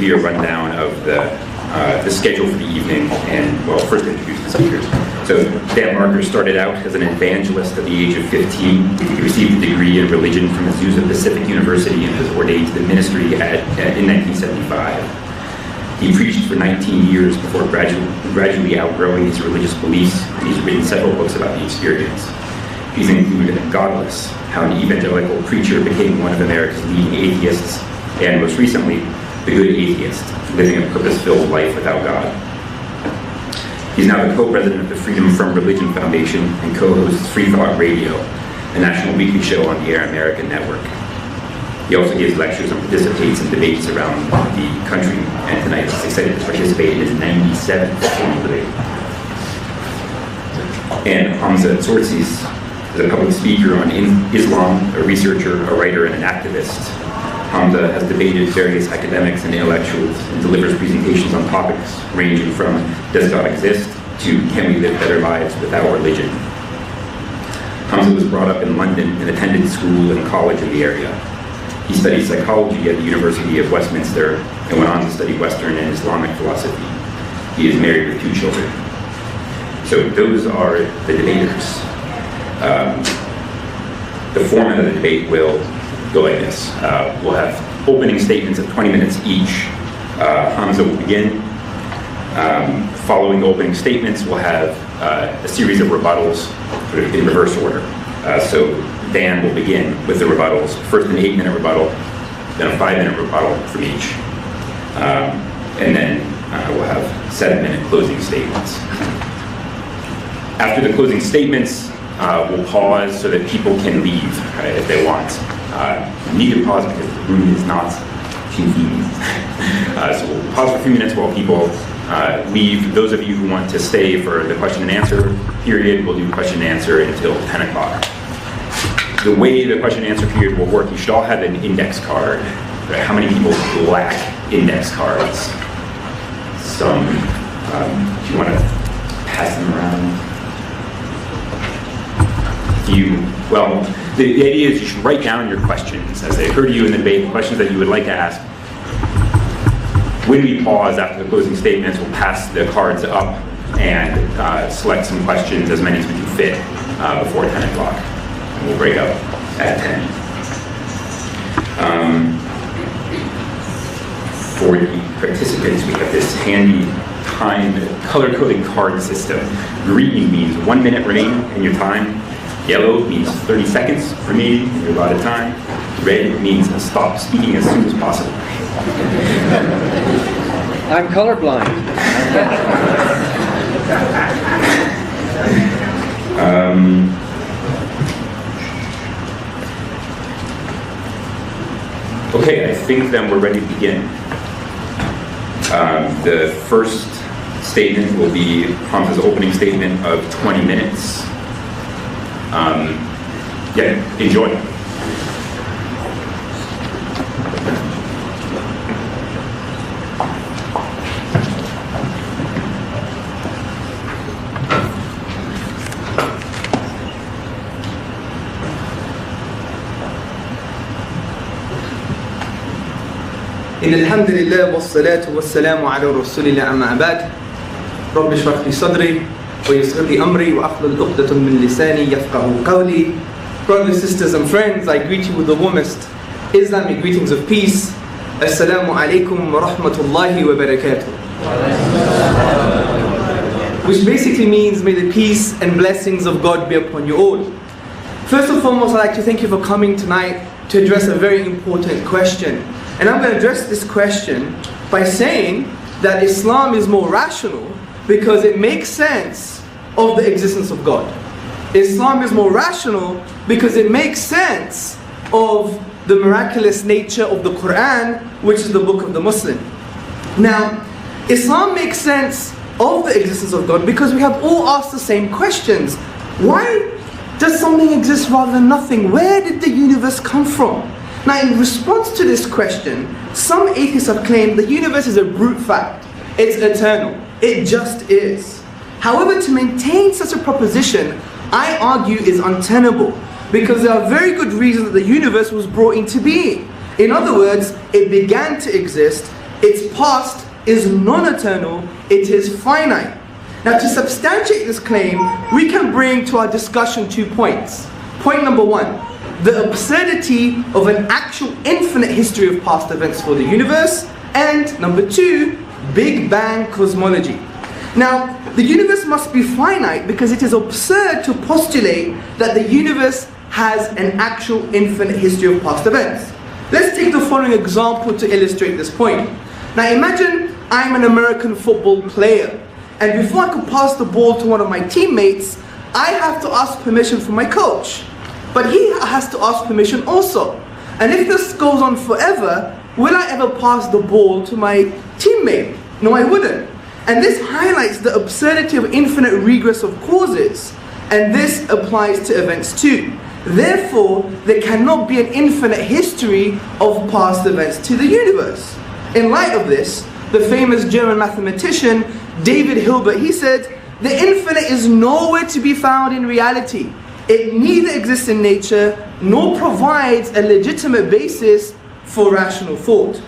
give you a rundown of the schedule for the evening, and, well, first introduce the speakers. So Dan Bارکر started out as an evangelist at the age of 15. He received a degree in religion from Azusa Pacific University and was ordained to the ministry in 1975. He preached for 19 years before gradually outgrowing his religious beliefs, and he's written several books about the experience. These include Godless, How an Evangelical Preacher Became One of America's Leading Atheists, and most recently, The Good Atheist, Living a Purpose-Filled Life Without God. He's now the co-president of the Freedom from Religion Foundation and co-hosts Free Thought Radio, a national weekly show on the Air American Network. He also gives lectures and participates in debates around the country, and tonight he's excited to participate in his 97th debate. And Hamza Tezortziis is a public speaker on Islam, a researcher, a writer, and an activist. Hamza has debated various academics and intellectuals and delivers presentations on topics ranging from does God exist to can we live better lives without religion. Hamza was brought up in London and attended school and college in the area. He studied psychology at the University of Westminster and went on to study Western and Islamic philosophy. He is married with 2 children. So those are the debaters. The format of the debate will go like this. We'll have opening statements of 20 minutes each. Hamza will begin. Following the opening statements, we'll have a series of rebuttals sort of in reverse order. So Dan will begin with the rebuttals. First an 8-minute rebuttal, then a 5-minute rebuttal from each. And then we'll have 7-minute closing statements. After the closing statements, we'll pause so that people can leave if they want. You need to pause because the room is not convenient. So we'll pause for a few minutes while people leave. Those of you who want to stay for the question and answer period, we'll do question and answer until 10 o'clock. The way the question and answer period will work, you should all have an index card. Right? How many people lack index cards? Some. Do you want to pass them around? Well, the idea is you should write down your questions as they occur to you in the debate, questions that you would like to ask. When we pause after the closing statements, we'll pass the cards up and select some questions, as many as we can fit, before 10 o'clock. And we'll break up at 10. For the participants, we have this handy timed color-coded card system. Green means 1 minute remaining in your time. Yellow means 30 seconds remaining in your allotted time. Red means stop speaking as soon as possible. I'm colorblind. Okay, I think then we're ready to begin. The first statement will be Hamza's opening statement of 20 minutes. Enjoy. إن الحمد لله والصلاة والسلام على رسول الله أما بعد رب اشرح لي صدري ويسر لي أمري وأحلل عقدة من لساني يفقهوا قولي. Brothers, sisters and friends, I greet you with the warmest Islamic greetings of peace. Assalamu alaikum wa rahmatullahi wa barakatuh. Which basically means may the peace and blessings of God be upon you all. First and foremost, I'd like to thank you for coming tonight to address a very important question. And I'm going to address this question by saying that Islam is more rational because it makes sense of the existence of God. Islam is more rational because it makes sense of the miraculous nature of the Quran, which is the book of the Muslim. Now, Islam makes sense of the existence of God because we have all asked the same questions. Why does something exist rather than nothing? Where did the universe come from? Now, in response to this question, some atheists have claimed the universe is a brute fact. It's eternal. It just is. However, to maintain such a proposition, I argue is untenable because there are very good reasons that the universe was brought into being. In other words, it began to exist Its past is non-eternal, it is finite. Now, to substantiate this claim, we can bring to our discussion 2 points. Point number 1, the absurdity of an actual infinite history of past events for the universe, and number 2, Big Bang cosmology. Now, the universe must be finite because it is absurd to postulate that the universe has an actual infinite history of past events. Let's take the following example to illustrate this point. Now imagine I'm an American football player, and before I could pass the ball to one of my teammates, I have to ask permission from my coach. But he has to ask permission also. And if this goes on forever, will I ever pass the ball to my teammate? No, I wouldn't. And this highlights the absurdity of infinite regress of causes. And this applies to events too. Therefore, there cannot be an infinite history of past events to the universe. In light of this, the famous German mathematician David Hilbert, he said, "The infinite is nowhere to be found in reality. It neither exists in nature nor provides a legitimate basis for rational thought."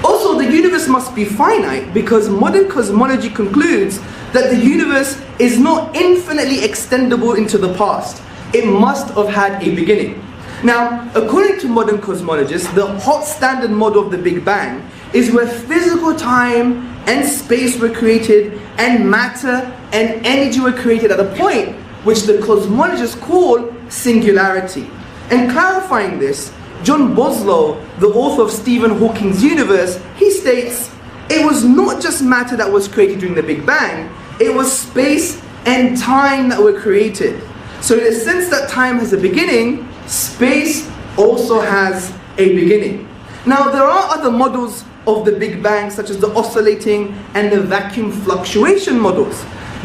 Also, the universe must be finite because modern cosmology concludes that the universe is not infinitely extendable into the past. It must have had a beginning. Now, according to modern cosmologists, the hot standard model of the Big Bang is where physical time and space were created and matter and energy were created at a point which the cosmologists call singularity. And clarifying this, John Boslow, the author of Stephen Hawking's universe, he states, "It was not just matter that was created during the Big Bang, it was space and time that were created. So in the sense that time has a beginning, space also has a beginning." Now there are other models of the Big Bang, such as the oscillating and the vacuum fluctuation models.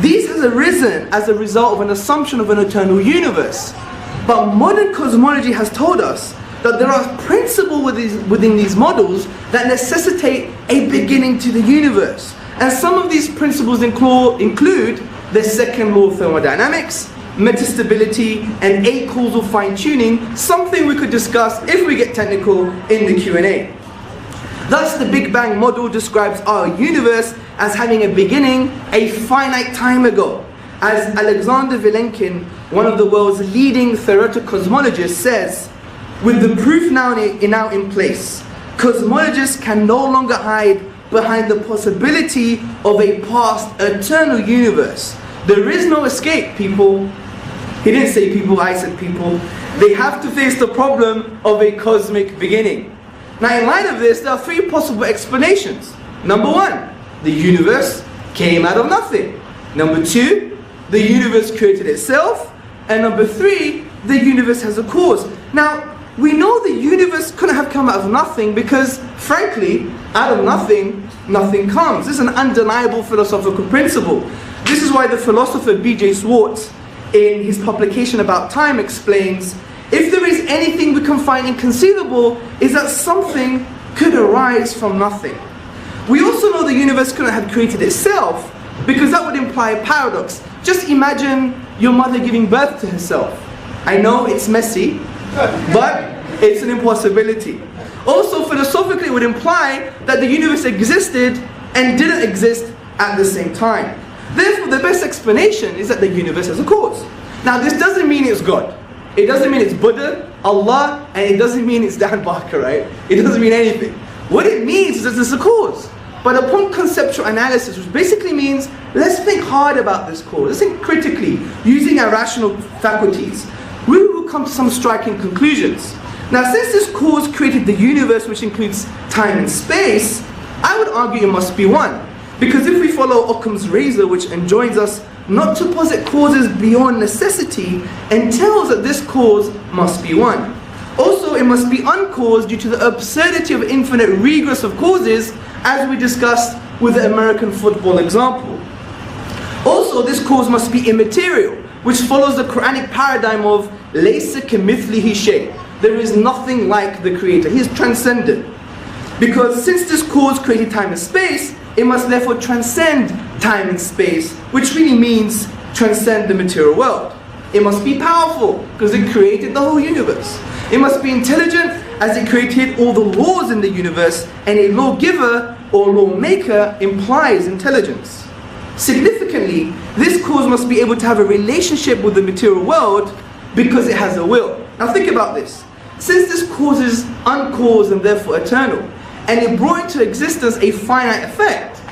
These has arisen as a result of an assumption of an eternal universe. But modern cosmology has told us that there are principles within these models that necessitate a beginning to the universe. And some of these principles include the second law of thermodynamics, metastability, and acausal fine-tuning, something we could discuss if we get technical in the Q&A. Thus, the Big Bang model describes our universe as having a beginning a finite time ago. As Alexander Vilenkin, one of the world's leading theoretical cosmologists, says, "With the proof now in place, cosmologists can no longer hide behind the possibility of a past eternal universe. There is no escape, people." He didn't say people, I said people. They have to face the problem of a cosmic beginning. Now in light of this, there are 3 possible explanations. Number 1, the universe came out of nothing. Number 2, the universe created itself. And number 3, the universe has a cause. Now, we know the universe couldn't have come out of nothing because, frankly, out of nothing, nothing comes. This is an undeniable philosophical principle. This is why the philosopher B.J. Swartz, in his publication about time, explains, if there is anything we can find inconceivable, is that something could arise from nothing. We also know the universe couldn't have created itself because that would imply a paradox. Just imagine your mother giving birth to herself. I know it's messy, but it's an impossibility. Also, philosophically, it would imply that the universe existed and didn't exist at the same time. Therefore, the best explanation is that the universe has a cause. Now, this doesn't mean it's God. It doesn't mean it's Buddha, Allah, and it doesn't mean it's Dan Bارکر, right? It doesn't mean anything. What it means is that there's a cause. But upon conceptual analysis, which basically means, let's think hard about this cause. Let's think critically, using our rational faculties. We will come to some striking conclusions. Now, since this cause created the universe, which includes time and space, I would argue it must be one. Because if we follow Occam's razor, which enjoins us not to posit causes beyond necessity, entails that this cause must be one. Also, it must be uncaused due to the absurdity of infinite regress of causes, as we discussed with the American football example. Also, this cause must be immaterial, which follows the Quranic paradigm of laysa kamithlihi shay. There is nothing like the Creator. He is transcendent. Because since this cause created time and space, it must therefore transcend time and space, which really means transcend the material world. It must be powerful, because it created the whole universe. It must be intelligent, as it created all the laws in the universe, and a lawgiver or lawmaker implies intelligence. Significantly, this cause must be able to have a relationship with the material world because it has a will. Now think about this. Since this cause is uncaused and therefore eternal, and it brought into existence a finite effect,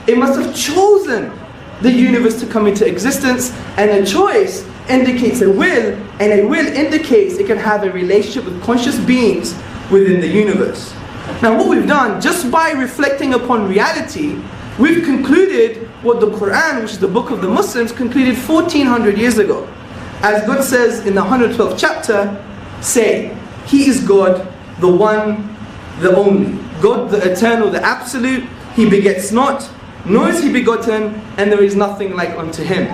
it must have chosen the universe to come into existence, and a choice indicates a will, and a will indicates it can have a relationship with conscious beings within the universe. Now what we've done, just by reflecting upon reality, we've concluded what the Quran, which is the book of the Muslims, concluded 1400 years ago. As God says in the 112th chapter, say, He is God, the one, the only. God, the eternal, the absolute, He begets not, nor is He begotten, and there is nothing like unto Him.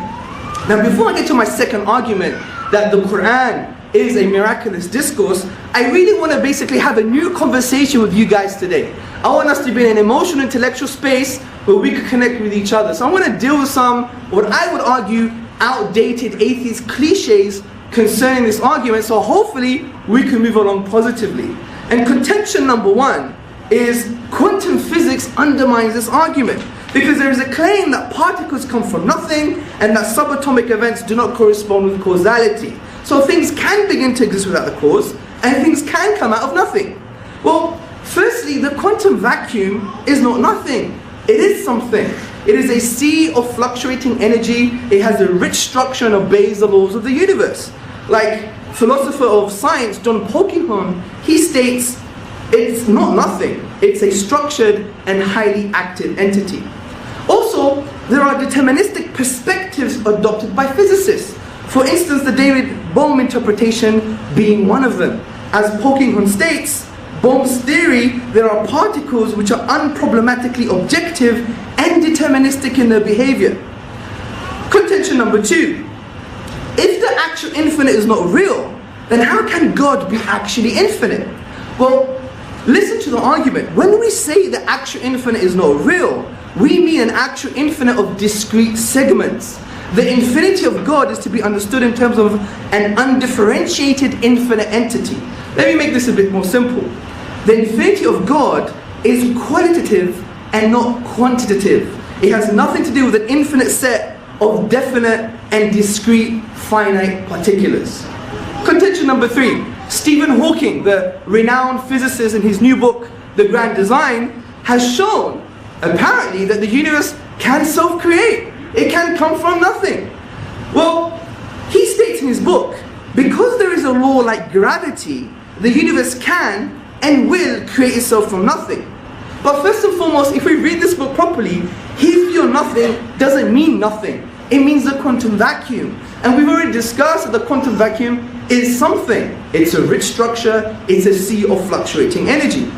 Now before I get to my second argument, that the Quran is a miraculous discourse, I really want to basically have a new conversation with you guys today. I want us to be in an emotional, intellectual space where we can connect with each other. So I want to deal with some, what I would argue, outdated atheist cliches concerning this argument, so hopefully we can move along positively. And contention number one is quantum physics undermines this argument, because there is a claim that particles come from nothing and that subatomic events do not correspond with causality. So things can begin to exist without a cause, and things can come out of nothing. Well, firstly, the quantum vacuum is not nothing. It is something. It is a sea of fluctuating energy. It has a rich structure and obeys the laws of the universe. Like philosopher of science John Polkinghorne, he states, it's not nothing. It's a structured and highly active entity. Also, there are deterministic perspectives adopted by physicists. For instance, the David Bohm interpretation being one of them. As Polkinghorne states, Bohm's theory, there are particles which are unproblematically objective and deterministic in their behavior. Contention number two. If the actual infinite is not real, then how can God be actually infinite? Well, listen to the argument. When we say the actual infinite is not real, we mean an actual infinite of discrete segments. The infinity of God is to be understood in terms of an undifferentiated infinite entity. Let me make this a bit more simple. The infinity of God is qualitative and not quantitative. It has nothing to do with an infinite set of definite and discrete finite particulars. Contention number three. Stephen Hawking, the renowned physicist, in his new book, The Grand Design, has shown, apparently, that the universe can self-create. It can come from nothing. Well, he states in his book, because there is a law like gravity, the universe can and will create itself from nothing. But first and foremost, if we read this book properly, his view of nothing doesn't mean nothing. It means the quantum vacuum. And we've already discussed that the quantum vacuum is something. It's a rich structure, it's a sea of fluctuating energy.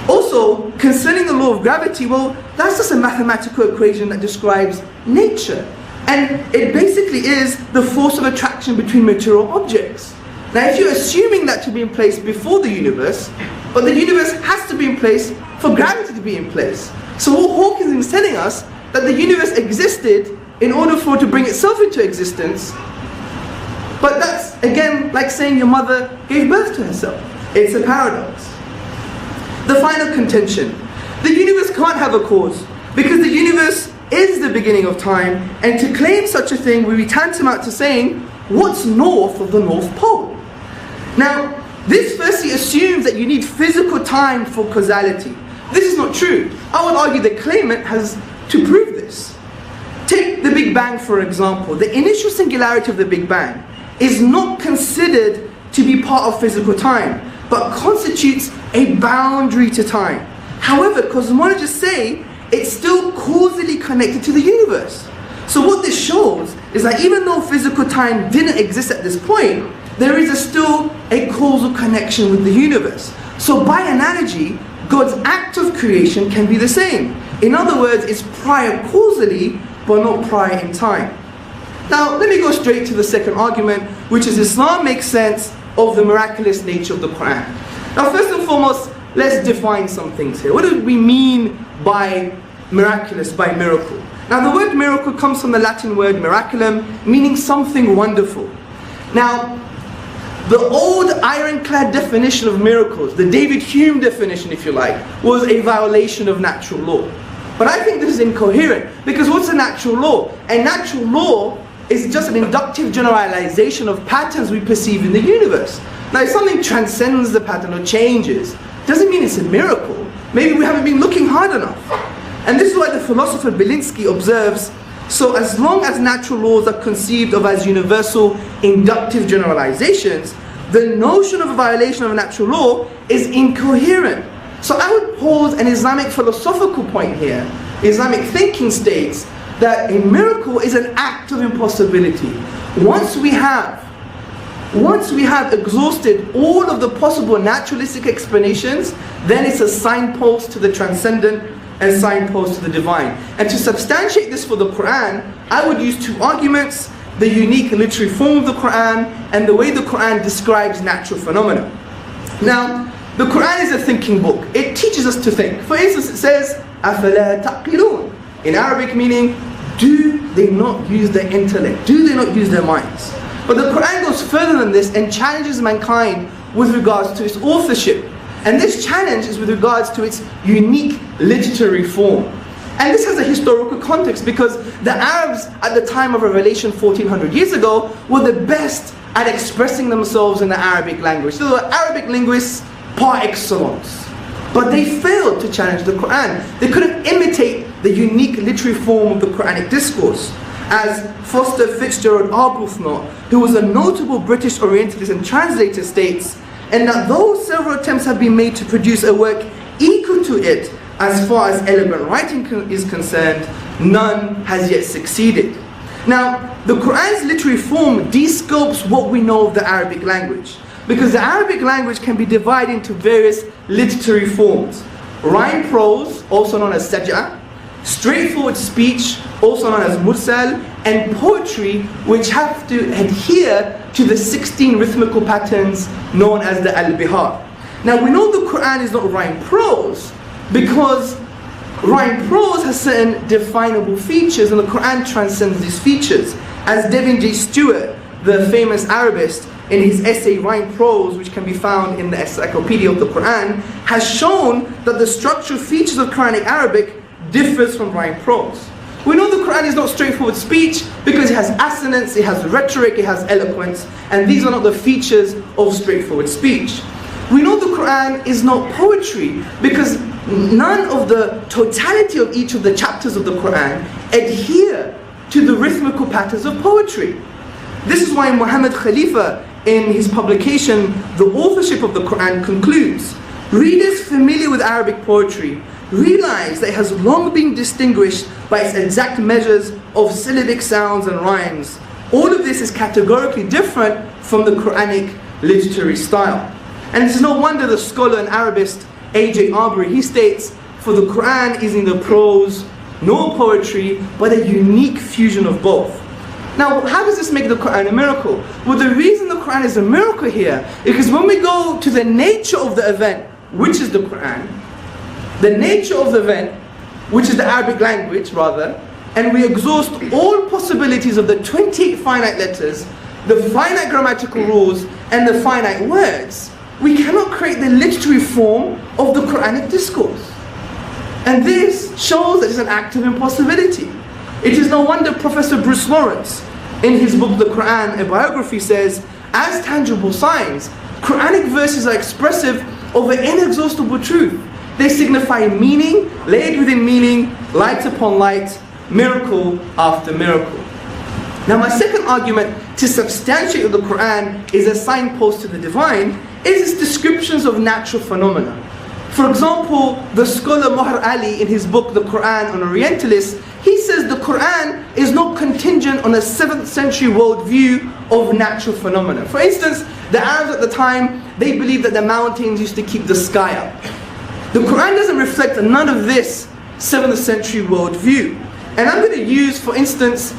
Also, concerning the law of gravity, well, that's just a mathematical equation that describes nature. And it basically is the force of attraction between material objects. Now, if you're assuming that to be in place before the universe, but the universe has to be in place for gravity to be in place. So what Hawking is telling us, that the universe existed in order for it to bring itself into existence. But that's, again, like saying your mother gave birth to herself. It's a paradox. The final contention. The universe can't have a cause, because the universe is the beginning of time, and to claim such a thing would be tantamount to saying, what's north of the North Pole? Now, this firstly assumes that you need physical time for causality. This is not true. I would argue the claimant has to prove this. Take the Big Bang for example. The initial singularity of the Big Bang is not considered to be part of physical time, but constitutes a boundary to time. However, cosmologists say it's still causally connected to the universe. So what this shows is that even though physical time didn't exist at this point, there is still a causal connection with the universe. So by analogy, God's act of creation can be the same. In other words, it's prior causally, but not prior in time. Now, let me go straight to the second argument, which is Islam makes sense of the miraculous nature of the Quran. Now, first and foremost, let's define some things here. What do we mean by miraculous, by miracle? Now, the word miracle comes from the Latin word miraculum, meaning something wonderful. Now, The old ironclad definition of miracles, the David Hume definition if you like, was a violation of natural law. But I think this is incoherent, because what's a natural law? A natural law is just an inductive generalization of patterns we perceive in the universe. Now if something transcends the pattern or changes, doesn't mean it's a miracle. Maybe we haven't been looking hard enough. And this is why the philosopher Belinsky observes, so as long as natural laws are conceived of as universal inductive generalizations, the notion of a violation of a natural law is incoherent. So I would pose an Islamic philosophical point here. Islamic thinking states that a miracle is an act of impossibility. Once we have exhausted all of the possible naturalistic explanations, then it's a signpost to the transcendent and signpost to the divine. And to substantiate this for the Quran, I would use two arguments: the unique literary form of the Quran and the way the Quran describes natural phenomena. Now, the Quran is a thinking book. It teaches us to think. For instance, it says, أَفَلَا تَعْقِلُونَ, in Arabic meaning, do they not use their intellect? Do they not use their minds? But the Quran goes further than this and challenges mankind with regards to its authorship. And this challenge is with regards to its unique literary form. And this has a historical context, because the Arabs at the time of revelation 1400 years ago were the best at expressing themselves in the Arabic language. They were Arabic linguists par excellence. But they failed to challenge the Quran. They couldn't imitate the unique literary form of the Quranic discourse. As Foster Fitzgerald Arbuthnot, who was a notable British Orientalist and translator, states, and that though several attempts have been made to produce a work equal to it as far as elegant writing is concerned, none has yet succeeded. Now, the Quran's literary form descopes what we know of the Arabic language, because the Arabic language can be divided into various literary forms: rhyme prose, also known as saj'a, straightforward speech, also known as mursal, and poetry, which have to adhere to the 16 rhythmical patterns known as the al-bihar. Now we know the Quran is not rhyme prose, because rhyme prose has certain definable features, and the Quran transcends these features. As Devin J. Stewart, the famous Arabist, in his essay Rhyme Prose, which can be found in the Encyclopedia of the Quran, has shown that the structural features of Quranic Arabic differs from rhyme prose. We know the Quran is not straightforward speech because it has assonance, it has rhetoric, it has eloquence, and these are not the features of straightforward speech. We know the Quran is not poetry because none of the totality of each of the chapters of the Quran adhere to the rhythmical patterns of poetry. This is why Muhammad Khalifa, in his publication The Authorship of the Quran, concludes, readers familiar with Arabic poetry realize that it has long been distinguished by its exact measures of syllabic sounds and rhymes. All of this is categorically different from the Quranic literary style. And it's no wonder the scholar and Arabist A.J. Arbery, he states, for the Quran is neither prose nor poetry, but a unique fusion of both. Now, how does this make the Quran a miracle? Well, the reason the Quran is a miracle here is because when we go to the nature of the event, which is the Quran, the nature of the event, which is the Arabic language rather, and we exhaust all possibilities of the 28 finite letters, the finite grammatical rules, and the finite words, we cannot create the literary form of the Quranic discourse. And this shows that it's an act of impossibility. It is no wonder Professor Bruce Lawrence, in his book The Quran, a biography, says, as tangible signs, Quranic verses are expressive of an inexhaustible truth. They signify meaning, laid within meaning, light upon light, miracle after miracle. Now my second argument to substantiate that the Quran is a signpost to the divine is its descriptions of natural phenomena. For example, the scholar Muhar Ali, in his book The Quran on Orientalists, he says the Quran is not contingent on a 7th century worldview of natural phenomena. For instance, the Arabs at the time, they believed that the mountains used to keep the sky up. The Quran doesn't reflect none of this 7th century worldview. And I'm going to use, for instance,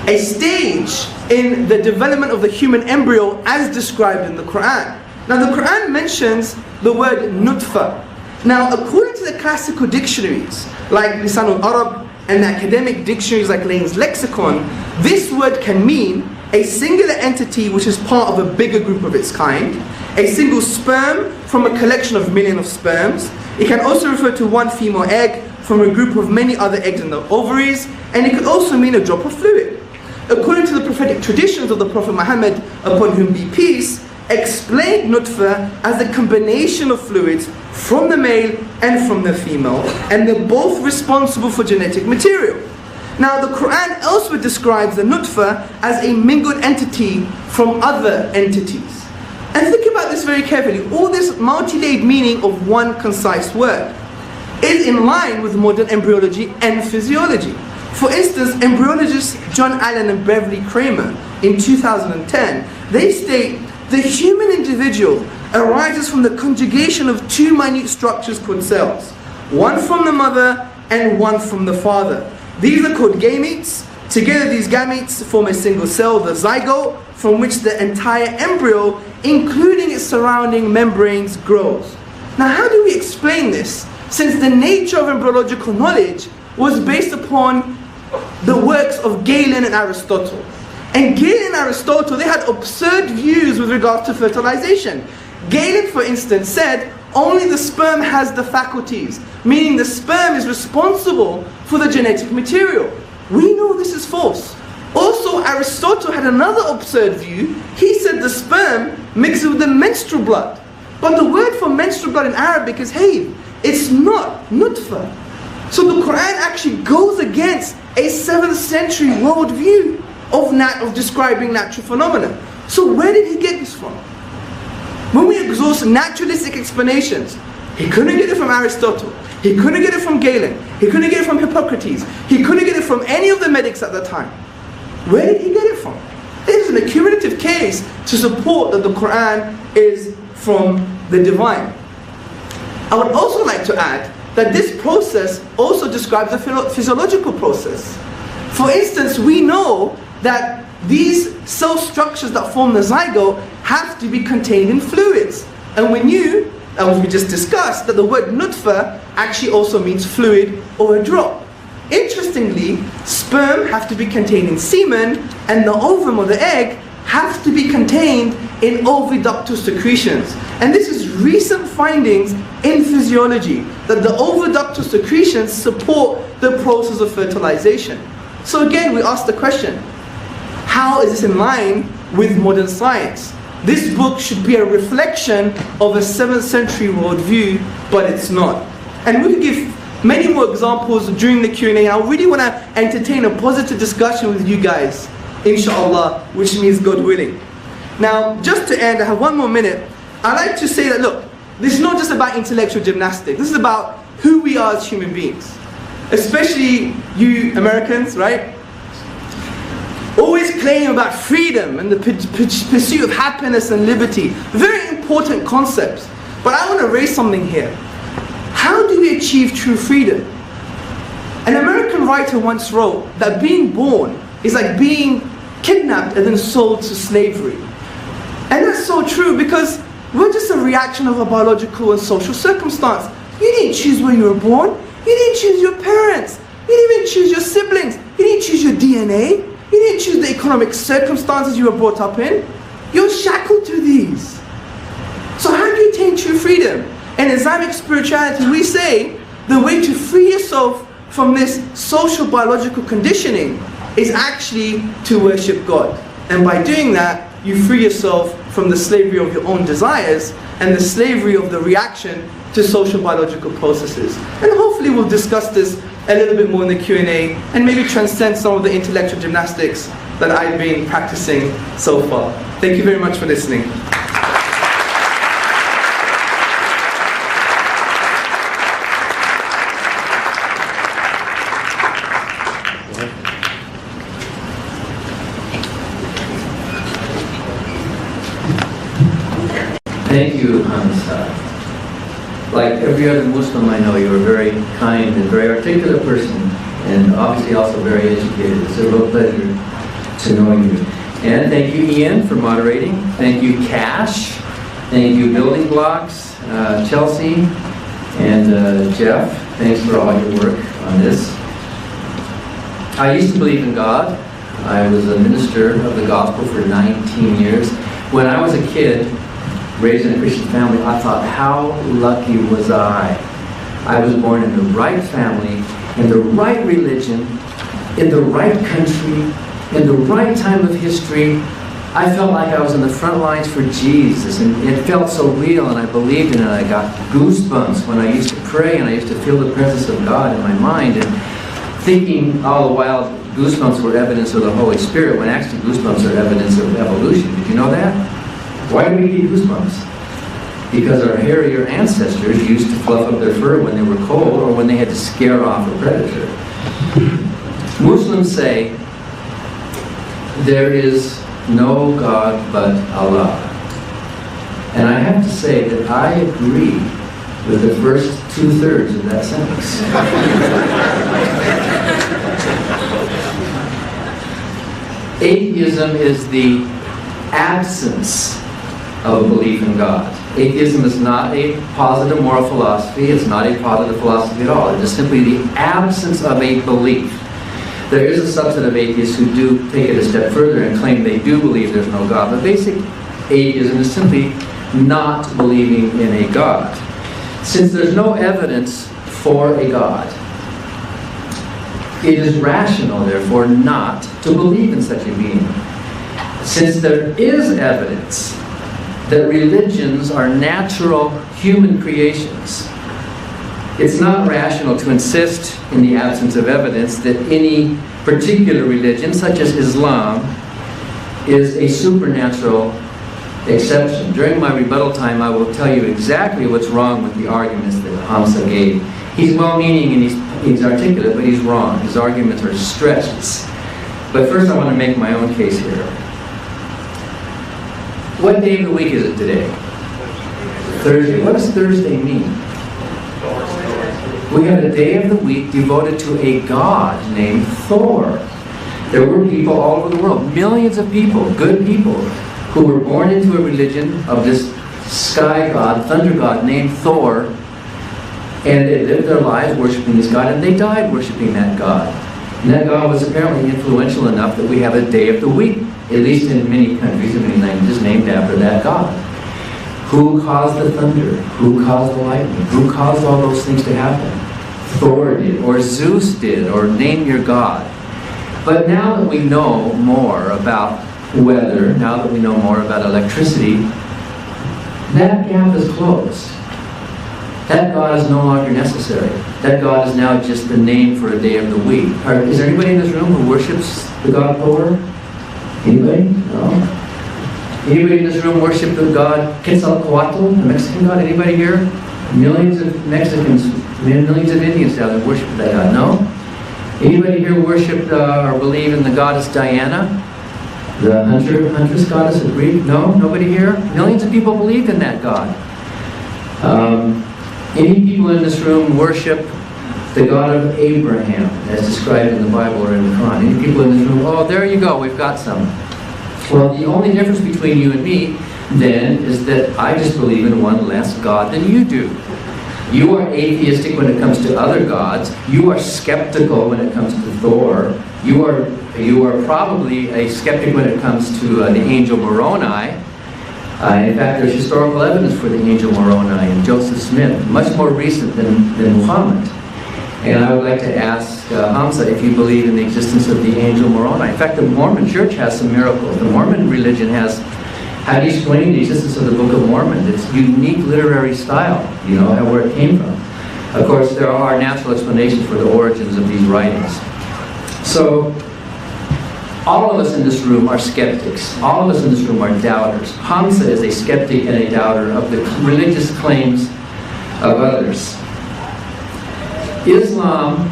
a stage in the development of the human embryo as described in the Quran. Now the Quran mentions the word nutfa. Now according to the classical dictionaries like Lisan al-Arab and the academic dictionaries like Lane's Lexicon, this word can mean a singular entity which is part of a bigger group of its kind, a single sperm from a collection of millions of sperms. It can also refer to one female egg from a group of many other eggs in the ovaries, and it could also mean a drop of fluid. According to the prophetic traditions of the Prophet Muhammad, upon whom be peace, explained nutfa as a combination of fluids from the male and from the female, and they're both responsible for genetic material. Now the Quran elsewhere describes the nutfa as a mingled entity from other entities. And think about this very carefully. All this multi-layered meaning of one concise word is in line with modern embryology and physiology. For instance, embryologists John Allen and Beverly Kramer in 2010, they state the human individual arises from the conjugation of two minute structures called cells, one from the mother and one from the father. These are called gametes. Together these gametes form a single cell, the zygote, from which the entire embryo, including its surrounding membranes, grows. Now how do we explain this, since the nature of embryological knowledge was based upon the works of Galen and Aristotle? And Galen and Aristotle, they had absurd views with regards to fertilization. Galen, for instance, said only the sperm has the faculties, meaning the sperm is responsible for the genetic material. We know this is false. Also, Aristotle had another absurd view. He said the sperm mixes with the menstrual blood. But the word for menstrual blood in Arabic is hayd. It's not nutfa. So the Quran actually goes against a 7th century worldview of describing natural phenomena. So where did he get this from? When we exhaust naturalistic explanations, he couldn't get it from Aristotle, he couldn't get it from Galen, he couldn't get it from Hippocrates, he couldn't get it from any of the medics at the time. Where did he get it from? This is an accumulative case to support that the Quran is from the divine. I would also like to add that this process also describes a physiological process. For instance, we know that these cell structures that form the zygote have to be contained in fluids. And we knew, as we just discussed, that the word nutfa actually also means fluid or a drop. Interestingly, sperm have to be contained in semen, and the ovum or the egg have to be contained in oviductal secretions. And this is recent findings in physiology, that the oviductal secretions support the process of fertilization. So again, we ask the question, how is this in line with modern science? This book should be a reflection of a 7th century worldview, but it's not. And we could give many more examples during the Q&A. I really want to entertain a positive discussion with you guys, inshallah, which means God willing. Now, just to end, I have 1 more minute. I'd like to say that, look, this is not just about intellectual gymnastics. This is about who we are as human beings. Especially you Americans, right? Always claim about freedom and the pursuit of happiness and liberty. Very important concepts. But I want to raise something here. How do we achieve true freedom? An American writer once wrote that being born is like being kidnapped and then sold to slavery. And that's so true, because we're just a reaction of a biological and social circumstance. You didn't choose where you were born. You didn't choose your parents. You didn't even choose your siblings. You didn't choose your DNA. You didn't choose the economic circumstances you were brought up in. You're shackled to these. So how do you attain true freedom? In Islamic spirituality, we say the way to free yourself from this social biological conditioning is actually to worship God. And by doing that, you free yourself from the slavery of your own desires and the slavery of the reaction to social biological processes. And hopefully we'll discuss this a little bit more in the Q&A and maybe transcend some of the intellectual gymnastics that I've been practicing so far. Thank you very much for listening. Thank you, Hamza. Like every other Muslim I know, you're a very kind and very articulate person, and obviously also very educated. It's a real pleasure to know you. And thank you, Ian, for moderating. Thank you, Cash. Thank you, Building Blocks, Chelsea, and Jeff. Thanks for all your work on this. I used to believe in God. I was a minister of the gospel for 19 years. When I was a kid, raised in a Christian family, I thought, how lucky was I? I was born in the right family, in the right religion, in the right country, in the right time of history. I felt like I was in the front lines for Jesus, and it felt so real, and I believed in it. I got goosebumps when I used to pray, and I used to feel the presence of God in my mind, and thinking all the while goosebumps were evidence of the Holy Spirit, when actually goosebumps are evidence of evolution. Did you know that? Why do we get goosebumps? Because our hairier ancestors used to fluff up their fur when they were cold or when they had to scare off a predator. Muslims say there is no God but Allah. And I have to say that I agree with the first 2/3 of that sentence. Atheism is the absence of a belief in God. Atheism is not a positive moral philosophy. It's not a positive philosophy at all. It is simply the absence of a belief. There is a subset of atheists who do take it a step further and claim they do believe there's no God. But basic atheism is simply not believing in a God. Since there's no evidence for a God, it is rational, therefore, not to believe in such a being. Since there is evidence that religions are natural human creations, it's not rational to insist, in the absence of evidence, that any particular religion, such as Islam, is a supernatural exception. During my rebuttal time, I will tell you exactly what's wrong with the arguments that Hamza gave. He's well-meaning and he's articulate, but he's wrong. His arguments are stretches. But first I want to make my own case here. What day of the week is it today? Thursday. What does Thursday mean? We have a day of the week devoted to a god named Thor. There were people all over the world, millions of people, good people, who were born into a religion of this sky god, thunder god named Thor, and they lived their lives worshiping this god, and they died worshiping that god. And that god was apparently influential enough that we have a day of the week, at least in many countries and many languages, named after that god. Who caused the thunder? Who caused the lightning? Who caused all those things to happen? Thor did, or Zeus did, or name your god. But now that we know more about weather, now that we know more about electricity, that gap is closed. That god is no longer necessary. That god is now just the name for a day of the week. Is there anybody in this room who worships the god Thor? Anybody? No? Anybody in this room worship the god Quetzalcoatl, the Mexican god? Anybody here? Millions of Mexicans, millions of Indians down there worship that god. No? Anybody here worship or believe in the goddess Diana? The huntress goddess of Greek? No? Nobody here? Millions of people believed in that god. Any people in this room worship the God of Abraham, as described in the Bible or in the Quran? Any people in this room? Oh, there you go, we've got some. Well, the only difference between you and me, then, is that I just believe in one less God than you do. You are atheistic when it comes to other gods. You are skeptical when it comes to Thor. You are probably a skeptic when it comes to the angel Moroni. In fact, there's historical evidence for the angel Moroni and Joseph Smith, much more recent than Muhammad. And I would like to ask Hamza if you believe in the existence of the angel Moroni. In fact, the Mormon Church has some miracles. The Mormon religion has, how do you explain the existence of the Book of Mormon? It's unique literary style, you know, where it came from. Of course, there are natural explanations for the origins of these writings. So, all of us in this room are skeptics. All of us in this room are doubters. Hamza is a skeptic and a doubter of the religious claims of others. Islam,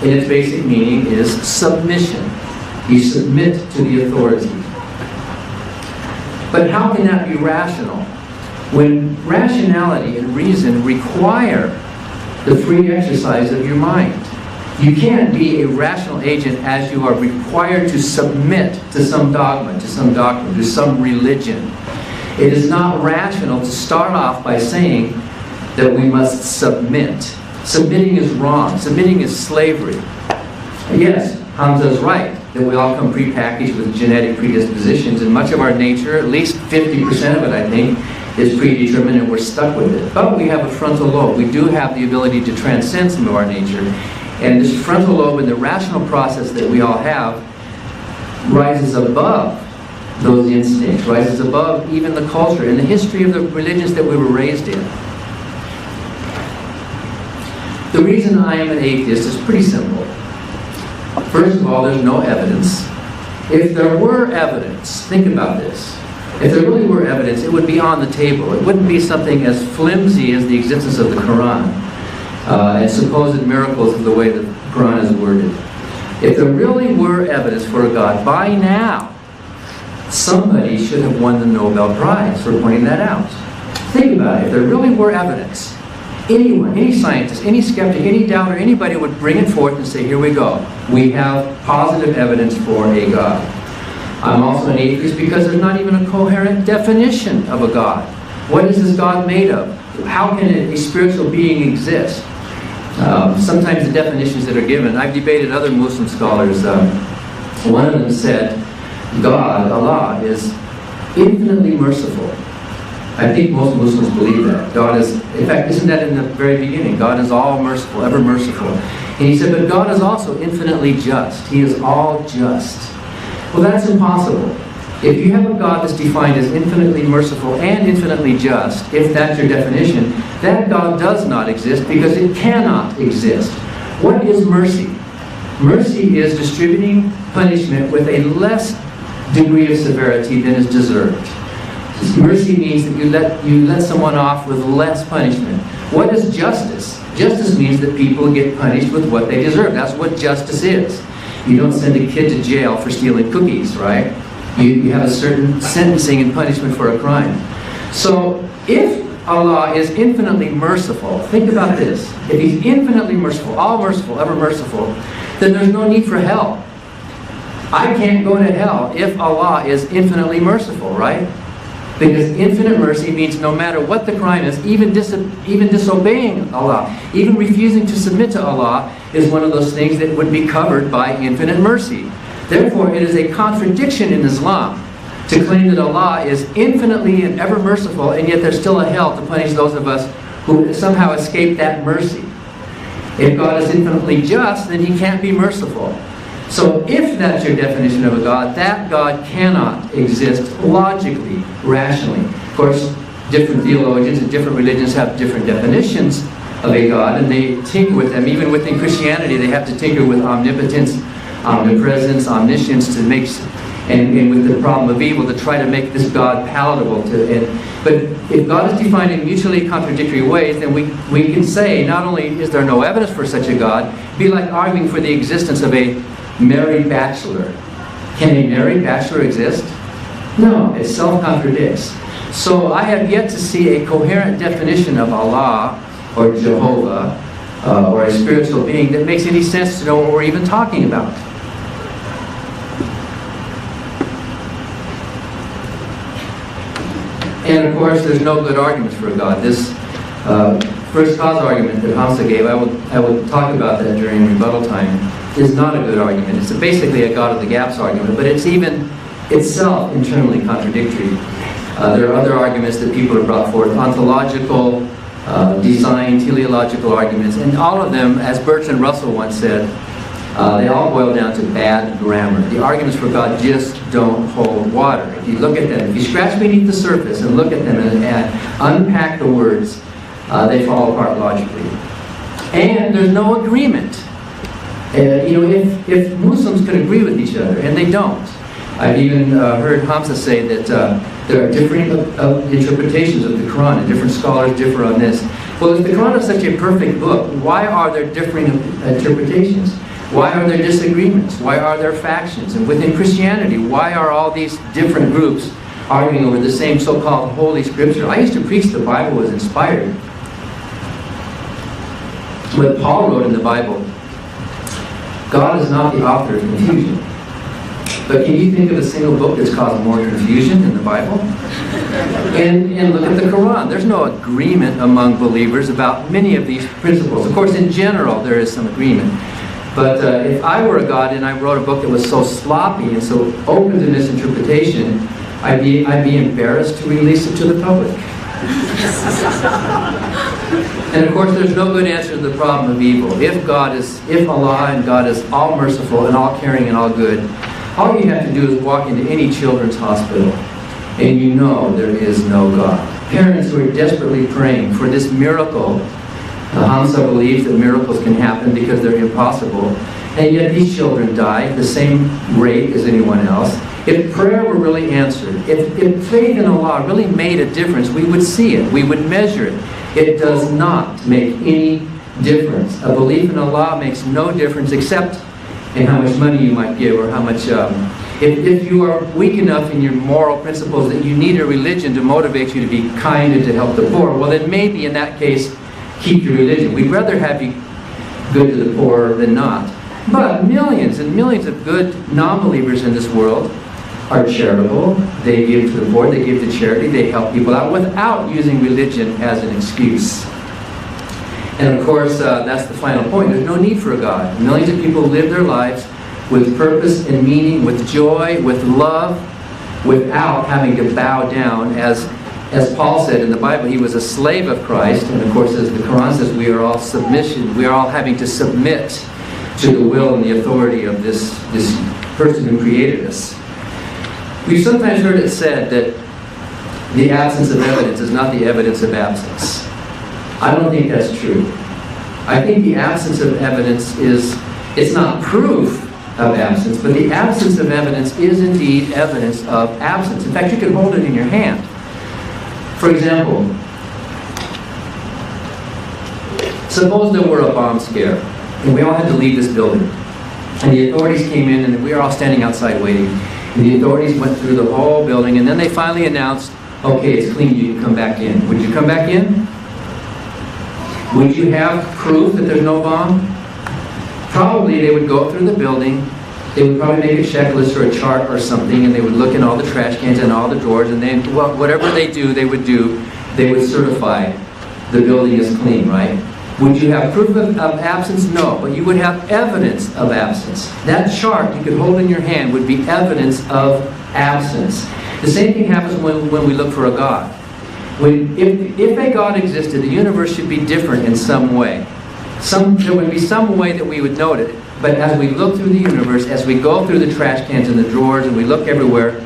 in its basic meaning, is submission. You submit to the authority. But how can that be rational? When rationality and reason require the free exercise of your mind. You can't be a rational agent as you are required to submit to some dogma, to some doctrine, to some religion. It is not rational to start off by saying that we must submit. Submitting is wrong. Submitting is slavery. Yes, Hamza is right. that we all come prepackaged with genetic predispositions, and much of our nature, at least 50% of it, I think, is predetermined, and we're stuck with it. But we have a frontal lobe. We do have the ability to transcend some of our nature. And this frontal lobe and the rational process that we all have rises above those instincts, rises above even the culture and the history of the religions that we were raised in. The reason I am an atheist is pretty simple. First of all, there's no evidence. If there were evidence, think about this. If there really were evidence, it would be on the table. It wouldn't be something as flimsy as the existence of the Quran and supposed miracles of the way the Quran is worded. If there really were evidence for a God, by now, somebody should have won the Nobel Prize for pointing that out. Think about it. If there really were evidence, anyone, any scientist, any skeptic, any doubter, anybody would bring it forth and say, here we go. We have positive evidence for a God. I'm also an atheist because there's not even a coherent definition of a God. What is this God made of? How can a spiritual being exist? Sometimes the definitions that are given, I've debated other Muslim scholars. One of them said, God, Allah, is infinitely merciful. I think most Muslims believe that. God is, in fact, isn't that in the very beginning? God is all merciful, ever merciful. And he said, but God is also infinitely just. He is all just. Well, that's impossible. If you have a God that's defined as infinitely merciful and infinitely just, if that's your definition, that God does not exist because it cannot exist. What is mercy? Mercy is distributing punishment with a less degree of severity than is deserved. Mercy means that you let someone off with less punishment. What is justice? Justice means that people get punished with what they deserve. That's what justice is. You don't send a kid to jail for stealing cookies, right? You have a certain sentencing and punishment for a crime. So if Allah is infinitely merciful, think about this. If He's infinitely merciful, all merciful, ever merciful, then there's no need for hell. I can't go to hell if Allah is infinitely merciful, right? Because infinite mercy means no matter what the crime is, even disobeying Allah, even refusing to submit to Allah is one of those things that would be covered by infinite mercy. Therefore, it is a contradiction in Islam to claim that Allah is infinitely and ever merciful, and yet there's still a hell to punish those of us who somehow escape that mercy. If God is infinitely just, then He can't be merciful. So if that's your definition of a God, that God cannot exist logically, rationally. Of course, different theologians and different religions have different definitions of a God, and they tinker with them. Even within Christianity, they have to tinker with omnipotence, omnipresence, omniscience to make, and with the problem of evil to try to make this God palatable to it. But if God is defined in mutually contradictory ways, then we can say not only is there no evidence for such a God, it'd be like arguing for the existence of a married bachelor. Can a married bachelor exist? No, it self-contradicts. So I have yet to see a coherent definition of Allah or Jehovah or a spiritual being that makes any sense to know what we're even talking about. And of course, there's no good arguments for a God. This first cause argument that Hamza gave, I will talk about that during rebuttal time, is not a good argument. It's basically a God of the gaps argument, but it's even itself internally contradictory. There are other arguments that people have brought forth, ontological, design, teleological arguments, and all of them, as Bertrand Russell once said, they all boil down to bad grammar. The arguments for God just don't hold water. If you look at them, if you scratch beneath the surface and look at them and unpack the words, they fall apart logically. And there's no agreement. If Muslims could agree with each other, and they don't. I've even heard Hamza say that there are differing interpretations of the Quran, and different scholars differ on this. Well, if the Quran is such a perfect book, why are there differing interpretations? Why are there disagreements? Why are there factions? And within Christianity, why are all these different groups arguing over the same so-called Holy Scripture? I used to preach the Bible was inspired. What Paul wrote in the Bible, God is not the author of confusion. But can you think of a single book that's caused more confusion than the Bible? And look at the Quran. There's no agreement among believers about many of these principles. Of course, in general, there is some agreement. But if I were a God and I wrote a book that was so sloppy and so open to misinterpretation, I'd be embarrassed to release it to the public. And of course, there's no good answer to the problem of evil. If Allah and God is all merciful and all caring and all good, all you have to do is walk into any children's hospital and you know there is no God. Parents who are desperately praying for this miracle. Hamza believes that miracles can happen because they're impossible, and yet these children die at the same rate as anyone else. If prayer were really answered, if faith in Allah really made a difference, we would see it, we would measure it. It does not make any difference. A belief in Allah makes no difference except in how much money you might give, or how much... If you are weak enough in your moral principles that you need a religion to motivate you to be kind and to help the poor, well then maybe in that case, keep your religion. We'd rather have you good to the poor than not. But millions and millions of good non-believers in this world are charitable. They give to the poor, they give to charity, they help people out without using religion as an excuse. And of course, that's the final point. There's no need for a God. Millions of people live their lives with purpose and meaning, with joy, with love, without having to bow down. As Paul said in the Bible, he was a slave of Christ. And of course, as the Quran says, we are all submission. We are all having to submit to the will and the authority of this person who created us. We've sometimes heard it said that the absence of evidence is not the evidence of absence. I don't think that's true. I think the absence of evidence it's not proof of absence, but the absence of evidence is indeed evidence of absence. In fact, you can hold it in your hand. For example, suppose there were a bomb scare, and we all had to leave this building. And the authorities came in, and we were all standing outside waiting. And the authorities went through the whole building, and then they finally announced, okay, it's clean, you can come back in. Would you come back in? Would you have proof that there's no bomb? Probably they would go through the building, they would probably make a checklist or a chart or something, and they would look in all the trash cans and all the drawers, and then whatever they would certify the building is clean, right? Would you have proof of absence? No, but you would have evidence of absence. That chart you could hold in your hand would be evidence of absence. The same thing happens when we look for a God. If a God existed, the universe should be different in some way. There would be some way that we would note it. But as we look through the universe, as we go through the trash cans and the drawers, and we look everywhere,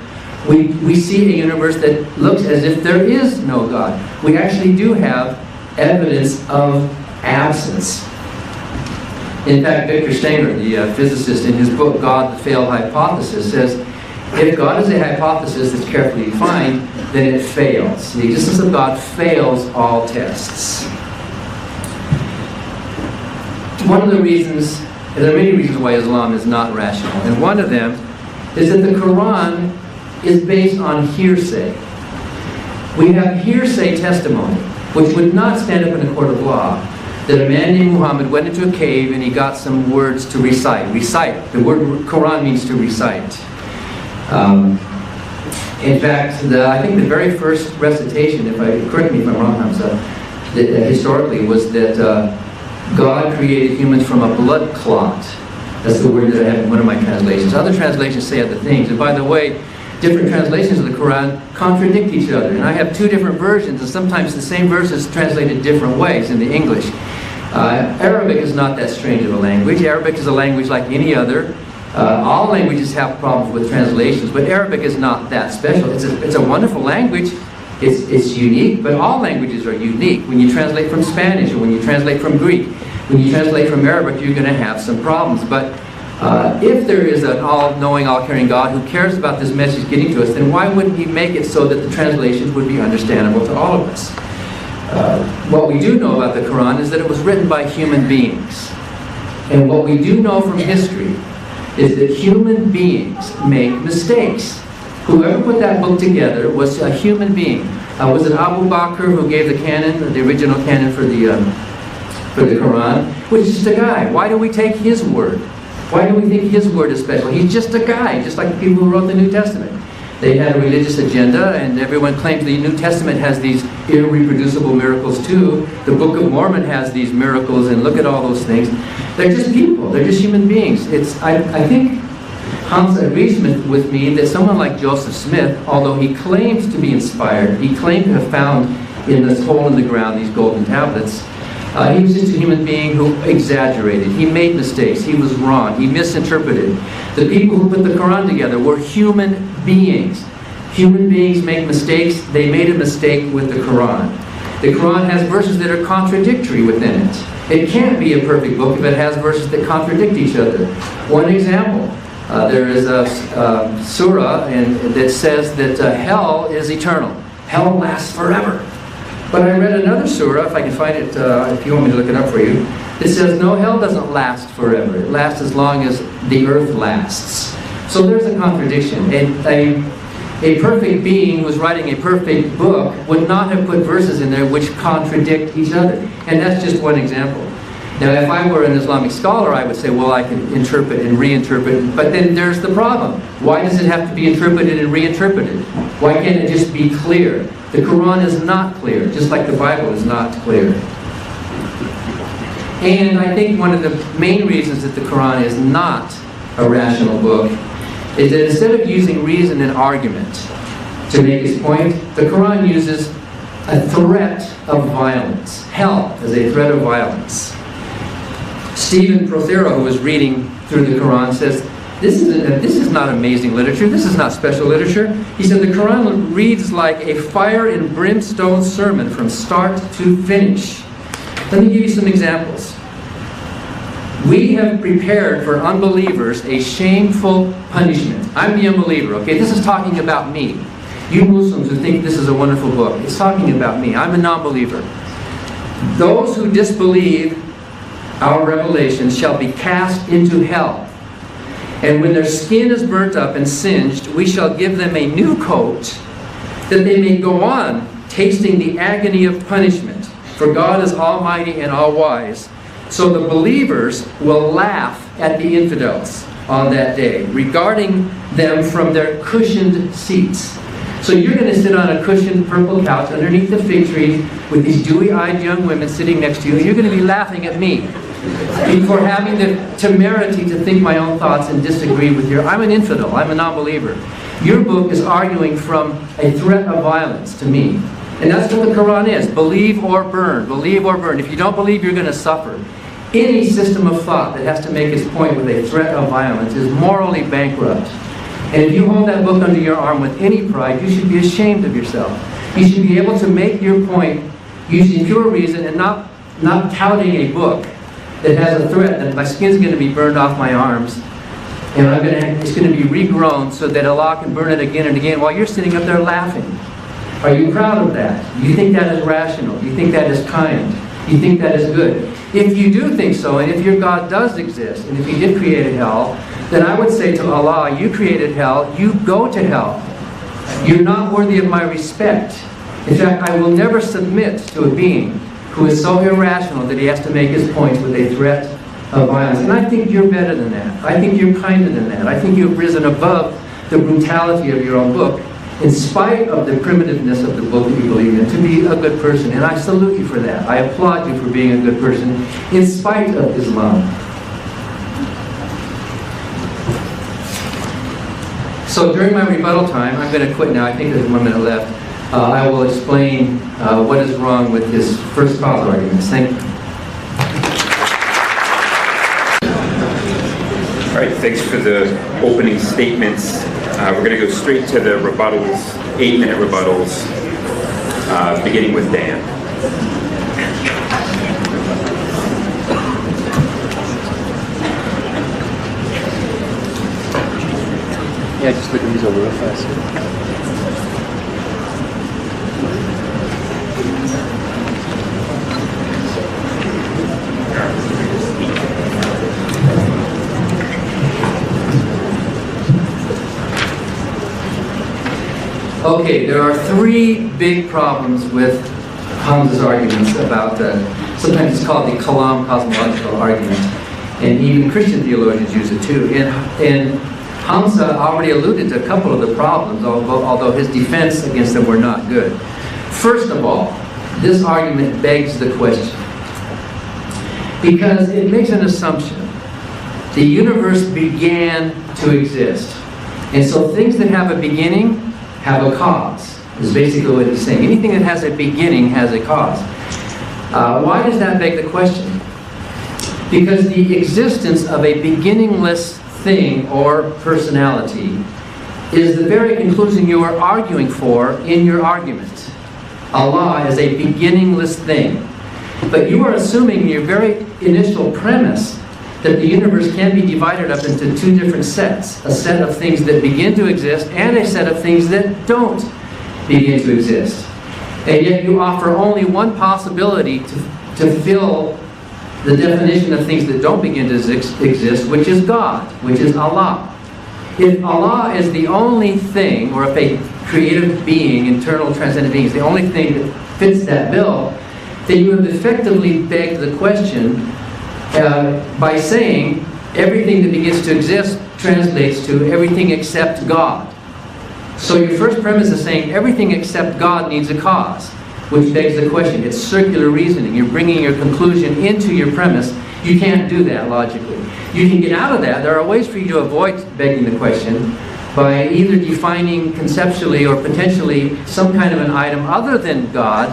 we see a universe that looks as if there is no God. We actually do have evidence of absence. In fact, Victor Steiner, the physicist, in his book, God, the Failed Hypothesis, says, if God is a hypothesis that's carefully defined, then it fails. The existence of God fails all tests. One of the reasons, there are many reasons why Islam is not rational, and one of them is that the Quran is based on hearsay. We have hearsay testimony, which would not stand up in a court of law, that a man named Muhammad went into a cave and he got some words to recite. Recite. The word Quran means to recite. In fact, I think the very first recitation, correct me if I'm wrong, Hamza, historically was that God created humans from a blood clot. That's the word that I have in one of my translations. Other translations say other things. And by the way, different translations of the Quran contradict each other. And I have two different versions, and sometimes the same verse is translated different ways in the English. Arabic is not that strange of a language. Arabic is a language like any other. All languages have problems with translations, but Arabic is not that special. It's a wonderful language. It's unique, but all languages are unique. When you translate from Spanish, or when you translate from Greek, when you translate from Arabic, you're going to have some problems. But if there is an all-knowing, all-caring God who cares about this message getting to us, then why wouldn't He make it so that the translations would be understandable to all of us? What we do know about the Quran is that it was written by human beings. And what we do know from history is that human beings make mistakes. Whoever put that book together was a human being. Was it Abu Bakr who gave the canon, the original canon for the Quran? Which is just a guy. Why do we take his word? Why do we think his word is special? He's just a guy, just like the people who wrote the New Testament. They had a religious agenda, and everyone claims the New Testament has these irreproducible miracles too. The Book of Mormon has these miracles, and look at all those things. They're just people. They're just human beings. I think Hamzه agrees with me that someone like Joseph Smith, although he claims to be inspired, he claimed to have found in this hole in the ground these golden tablets, he was just a human being who exaggerated. He made mistakes. He was wrong. He misinterpreted. The people who put the Quran together were human beings. Human beings make mistakes. They made a mistake with the Quran. The Quran has verses that are contradictory within it. It can't be a perfect book if it has verses that contradict each other. One example, there is a surah that says that hell is eternal. Hell lasts forever. But I read another surah, if I can find it, if you want me to look it up for you, that says, no, hell doesn't last forever. It lasts as long as the earth lasts. So there's a contradiction. A perfect being who was writing a perfect book would not have put verses in there which contradict each other. And that's just one example. Now, if I were an Islamic scholar, I would say, well, I can interpret and reinterpret. But then there's the problem. Why does it have to be interpreted and reinterpreted? Why can't it just be clear? The Quran is not clear, just like the Bible is not clear. And I think one of the main reasons that the Quran is not a rational book is that instead of using reason and argument to make its point, the Quran uses a threat of violence. Hell is a threat of violence. Stephen Prothero, who was reading through the Quran, says, this is not amazing literature, this is not special literature. He said the Quran reads like a fire and brimstone sermon from start to finish. Let me give you some examples. We have prepared for unbelievers a shameful punishment. I'm the unbeliever, okay? This is talking about me. You Muslims who think this is a wonderful book, it's talking about me. I'm a non-believer. Those who disbelieve our revelations shall be cast into hell. And when their skin is burnt up and singed, we shall give them a new coat, that they may go on tasting the agony of punishment. For God is almighty and all-wise. So the believers will laugh at the infidels on that day, regarding them from their cushioned seats. So you're going to sit on a cushioned purple couch underneath the fig tree with these dewy-eyed young women sitting next to you, and you're going to be laughing at me for having the temerity to think my own thoughts and disagree with your... I'm an infidel, I'm a non-believer. Your book is arguing from a threat of violence to me. And that's what the Quran is. Believe or burn. Believe or burn. If you don't believe, you're going to suffer. Any system of thought that has to make its point with a threat of violence is morally bankrupt. And if you hold that book under your arm with any pride, you should be ashamed of yourself. You should be able to make your point using pure reason and not touting a book that has a threat that my skin's going to be burned off my arms, and it's going to be regrown so that Allah can burn it again and again while you're sitting up there laughing. Are you proud of that? Do you think that is rational? Do you think that is kind? Do you think that is good? If you do think so, and if your God does exist, and if He did create a hell, then I would say to Allah, you created hell, you go to hell. You're not worthy of my respect. In fact, I will never submit to a being who is so irrational that he has to make his points with a threat of violence. And I think you're better than that. I think you're kinder than that. I think you've risen above the brutality of your own book, in spite of the primitiveness of the book that you believe in, to be a good person. And I salute you for that. I applaud you for being a good person, in spite of Islam. So during my rebuttal time, I'm going to quit now. I think there's 1 minute left. I will explain what is wrong with his first cause arguments. Thank you. All right, thanks for the opening statements. We're going to go straight to the rebuttals, 8-minute rebuttals, beginning with Dan. Yeah, just look at these over real fast. Okay, there are 3 big problems with Hamze's arguments about sometimes it's called the Kalam cosmological argument, and even Christian theologians use it too. And Hamza already alluded to a couple of the problems, although his defense against them were not good. First of all, this argument begs the question, because it makes an assumption. The universe began to exist. And so things that have a beginning have a cause, is basically what he's saying. Anything that has a beginning has a cause. Why does that beg the question? Because the existence of a beginningless thing or personality is the very conclusion you are arguing for in your argument. Allah is a beginningless thing. But you are assuming in your very initial premise that the universe can be divided up into two different sets. A set of things that begin to exist and a set of things that don't begin to exist. And yet you offer only one possibility to fill the definition of things that don't begin to exist, which is God, which is Allah. If Allah is the only thing, or if a creative being, internal transcendent being, is the only thing that fits that bill, then you have effectively begged the question by saying everything that begins to exist translates to everything except God. So your first premise is saying everything except God needs a cause, which begs the question. It's circular reasoning. You're bringing your conclusion into your premise. You can't do that logically. You can get out of that. There are ways for you to avoid begging the question by either defining conceptually or potentially some kind of an item other than God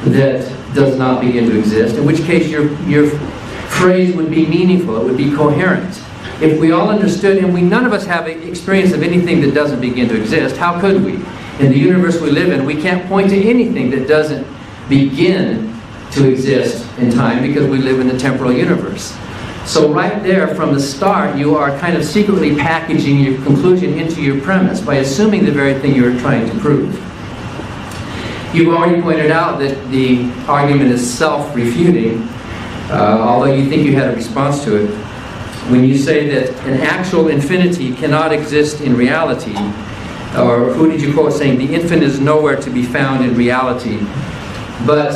that does not begin to exist, in which case your phrase would be meaningful, it would be coherent. If we all understood, and none of us have experience of anything that doesn't begin to exist, how could we? In the universe we live in, we can't point to anything that doesn't begin to exist in time because we live in the temporal universe. So right there from the start, you are kind of secretly packaging your conclusion into your premise by assuming the very thing you're trying to prove. You've already pointed out that the argument is self-refuting, although you think you had a response to it. When you say that an actual infinity cannot exist in reality, or who did you quote saying the infinite is nowhere to be found in reality, but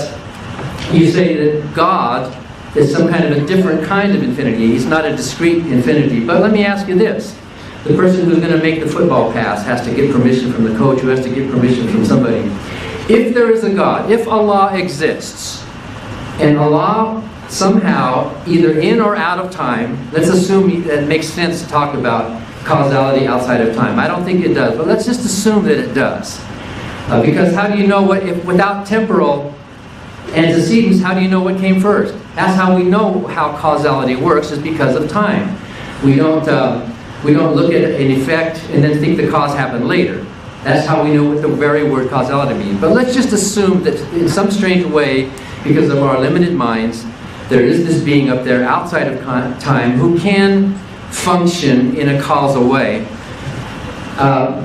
you say that God is some kind of a different kind of infinity. He's not a discrete infinity. But let me ask you this. The person who's going to make the football pass has to get permission from the coach, who has to get permission from somebody. If there is a God, if Allah exists, and Allah somehow, either in or out of time, let's assume that it makes sense to talk about causality outside of time. I don't think it does, but let's just assume that it does. Because how do you know what, if without temporal antecedents, how do you know what came first? That's how we know how causality works, is because of time. We don't look at an effect and then think the cause happened later. That's how we know what the very word causality means. But let's just assume that in some strange way, because of our limited minds, there is this being up there outside of time who can function in a causal way.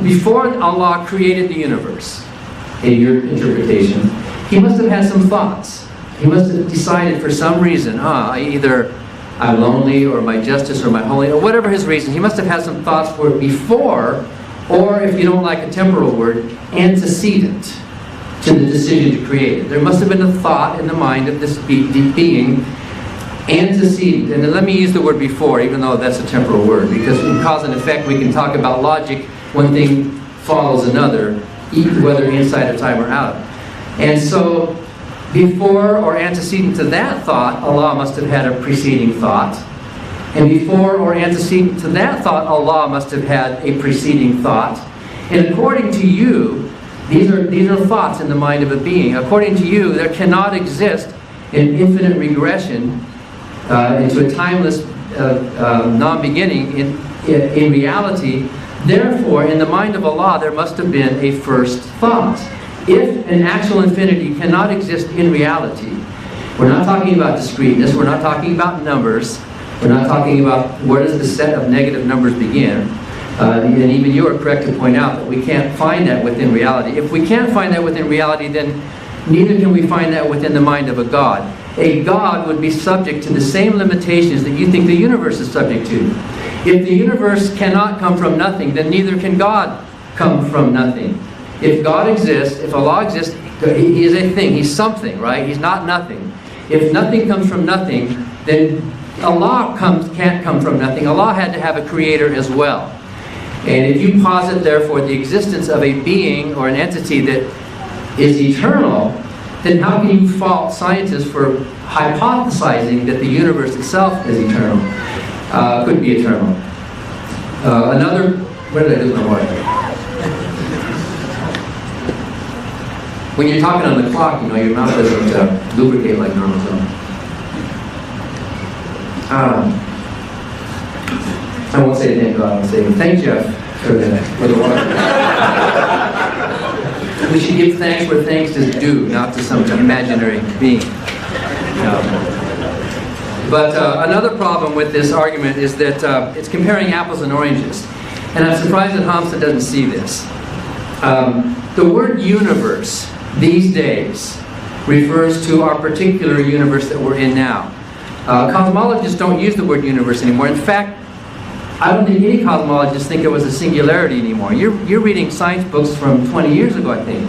Before Allah created the universe, in your interpretation, He must have had some thoughts. He must have decided for some reason, either I'm lonely, or my justice, or my holy, or whatever his reason. He must have had some thoughts for it before, or if you don't like a temporal word, antecedent to the decision to create it. There must have been a thought in the mind of this being antecedent. And then let me use the word before, even though that's a temporal word, because in cause and effect we can talk about logic. One thing follows another, whether inside of time or out. And so before or antecedent to that thought, Allah must have had a preceding thought. And before or antecedent to that thought, Allah must have had a preceding thought. And according to you, these are thoughts in the mind of a being. According to you, there cannot exist an infinite regression into a timeless non-beginning in reality. Therefore, in the mind of Allah, there must have been a first thought. If an actual infinity cannot exist in reality, we're not talking about discreteness, we're not talking about numbers, we're not talking about where does the set of negative numbers begin. And even you are correct to point out that we can't find that within reality. If we can't find that within reality, then neither can we find that within the mind of a God. A God would be subject to the same limitations that you think the universe is subject to. If the universe cannot come from nothing, then neither can God come from nothing. If God exists, if Allah exists, He is a thing, He's something, right? He's not nothing. If nothing comes from nothing, then Allah can't come from nothing. Allah had to have a creator as well. And if you posit, therefore, the existence of a being or an entity that is eternal, then how can you fault scientists for hypothesizing that the universe itself is eternal, could be eternal? Where did I lose my water? When you're talking on the clock, you know, your mouth doesn't lubricate like normal. So. I won't say thank God, I'll say thank Jeff for the water. We should give thanks where thanks is due, not to some imaginary being. But another problem with this argument is that it's comparing apples and oranges. And I'm surprised that Hamza doesn't see this. The word universe these days refers to our particular universe that we're in now. Cosmologists don't use the word universe anymore. In fact, I don't think any cosmologists think it was a singularity anymore. You're reading science books from 20 years ago, I think.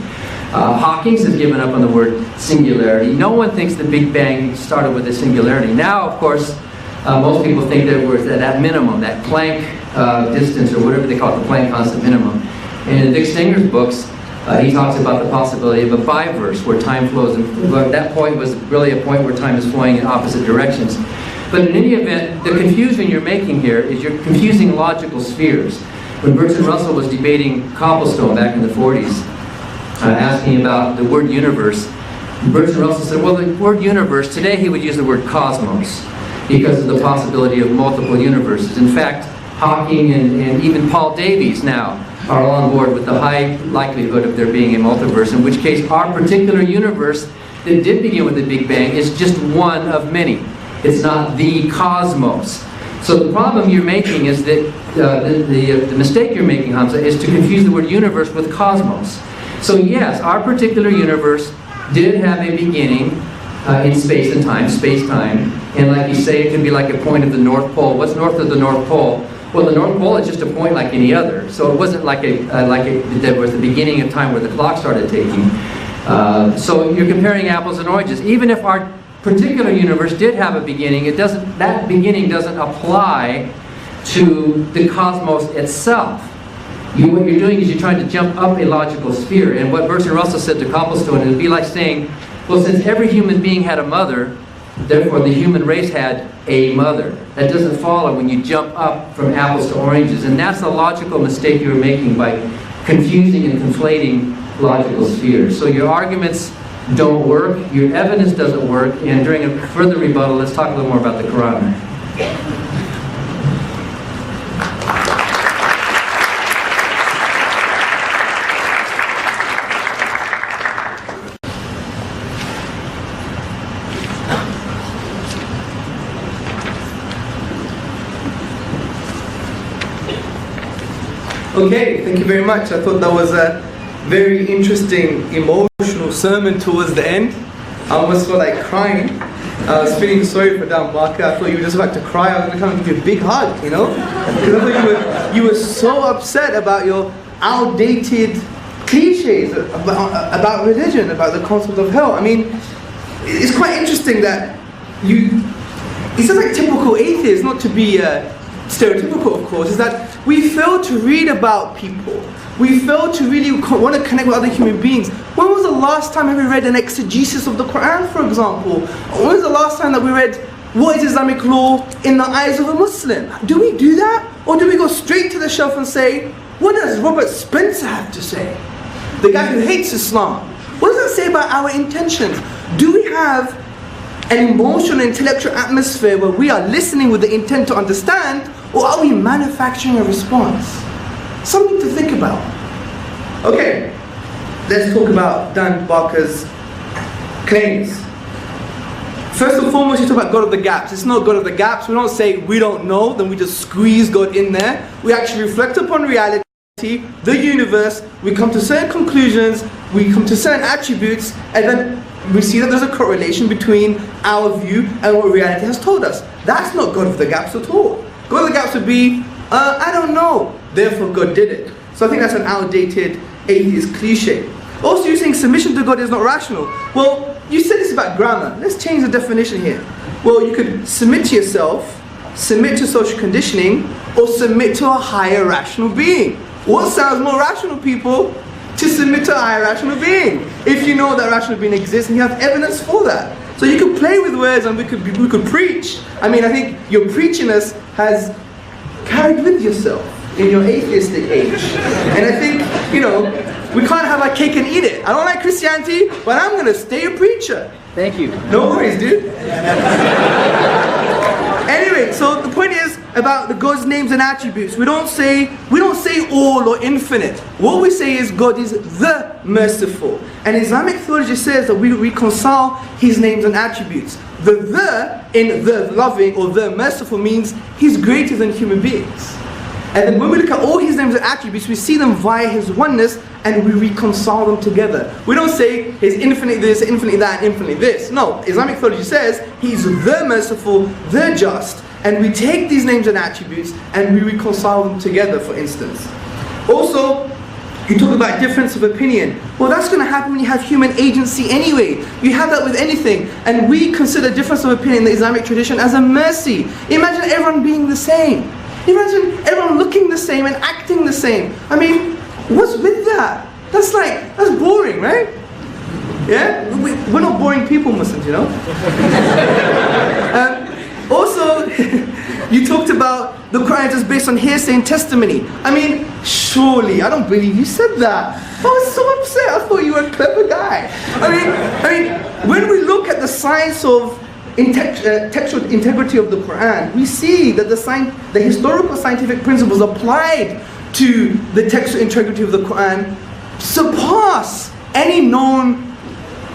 Hawkins has given up on the word singularity. No one thinks the Big Bang started with a singularity. Now, of course, most people think that we're at that minimum, that Planck distance, or whatever they call it, the Planck constant minimum. And in Dick Stinger's books, he talks about the possibility of a biverse, where time flows. And that point was really a point where time is flowing in opposite directions. But in any event, the confusion you're making here is you're confusing logical spheres. When Bertrand Russell was debating Copplestone back in the 40s, asking about the word universe, Bertrand Russell said, well, the word universe, today he would use the word cosmos because of the possibility of multiple universes. In fact, Hawking and even Paul Davies now are all on board with the high likelihood of there being a multiverse, in which case our particular universe that did begin with the Big Bang is just one of many. It's not the cosmos. So the problem you're making is that the mistake you're making, Hamza, is to confuse the word universe with cosmos. So yes, our particular universe did have a beginning in space and time, space-time, and like you say, it could be like a point of the North Pole. What's north of the North Pole? Well, the North Pole is just a point like any other. So it wasn't like there was the beginning of time where the clock started ticking. So you're comparing apples and oranges. Even if our particular universe did have a beginning, that beginning doesn't apply to the cosmos itself. What you're doing is you're trying to jump up a logical sphere. And what Bertrand Russell said to Copplestone, it would be like saying, well, since every human being had a mother, therefore the human race had a mother. That doesn't follow when you jump up from apples to oranges. And that's the logical mistake you're making by confusing and conflating logical spheres. So your arguments don't work, your evidence doesn't work, and during a further rebuttal, let's talk a little more about the Quran. Okay, thank you very much. I thought that was a very interesting, emotional sermon towards the end. I almost felt like crying. I was feeling sorry for Dan Barker. I thought you were just about to cry. I was going to come and give you a big hug, you know? Because I thought you were so upset about your outdated cliches about religion, about the concept of hell. I mean, it's quite interesting that it's just like typical atheists, not to be stereotypical, of course, is that we fail to read about people. We fail to really want to connect with other human beings. When was the last time we read an exegesis of the Quran, for example? When was the last time that we read what is Islamic law in the eyes of a Muslim? Do we do that? Or do we go straight to the shelf and say, what does Robert Spencer have to say? The guy who hates Islam. What does that say about our intentions? Do we have an emotional, intellectual atmosphere where we are listening with the intent to understand, or are we manufacturing a response? Something to think about. Okay, let's talk about Dan Barker's claims. First and foremost, you talk about God of the gaps. It's not God of the gaps. We don't say we don't know, then we just squeeze God in there. We actually reflect upon reality, the universe, we come to certain conclusions, we come to certain attributes, and then we see that there's a correlation between our view and what reality has told us. That's not God of the gaps at all. God of the gaps would be, I don't know, therefore God did it. So I think that's an outdated atheist cliche. Also, you're saying submission to God is not rational. Well, you said this about grammar. Let's change the definition here. Well, you could submit to yourself, submit to social conditioning, or submit to a higher rational being. What sounds more rational, people? To submit to a higher rational being. If you know that rational being exists and you have evidence for that. So you could play with words and we could preach. I mean, I think your preachiness has carried with yourself in your atheistic age. And I think, you know, we can't have our cake and eat it. I don't like Christianity, but I'm going to stay a preacher. Thank you. No worries, dude. Anyway, so the point is about the God's names and attributes. We don't say all or infinite. What we say is God is the merciful. And Islamic theology says that we reconcile His names and attributes. The in the loving or the merciful means He's greater than human beings. And then when we look at all His names and attributes, we see them via His oneness and we reconcile them together. We don't say He's infinite this, infinite that, and infinite this. No, Islamic theology says He's the merciful, the just, and we take these names and attributes and we reconcile them together, for instance. Also, you talk about difference of opinion. Well, that's going to happen when you have human agency anyway. You have that with anything. And we consider difference of opinion in the Islamic tradition as a mercy. Imagine everyone being the same. Imagine everyone looking the same and acting the same. I mean, what's with that? That's boring, right? Yeah? We're not boring people, Muslims, you know? Also, you talked about the Quran is based on hearsay and testimony. I mean, surely, I don't believe you said that. I was so upset. I thought you were a clever guy. I mean, when we look at the science of textual integrity of the Quran, we see that the historical scientific principles applied to the textual integrity of the Quran surpass any known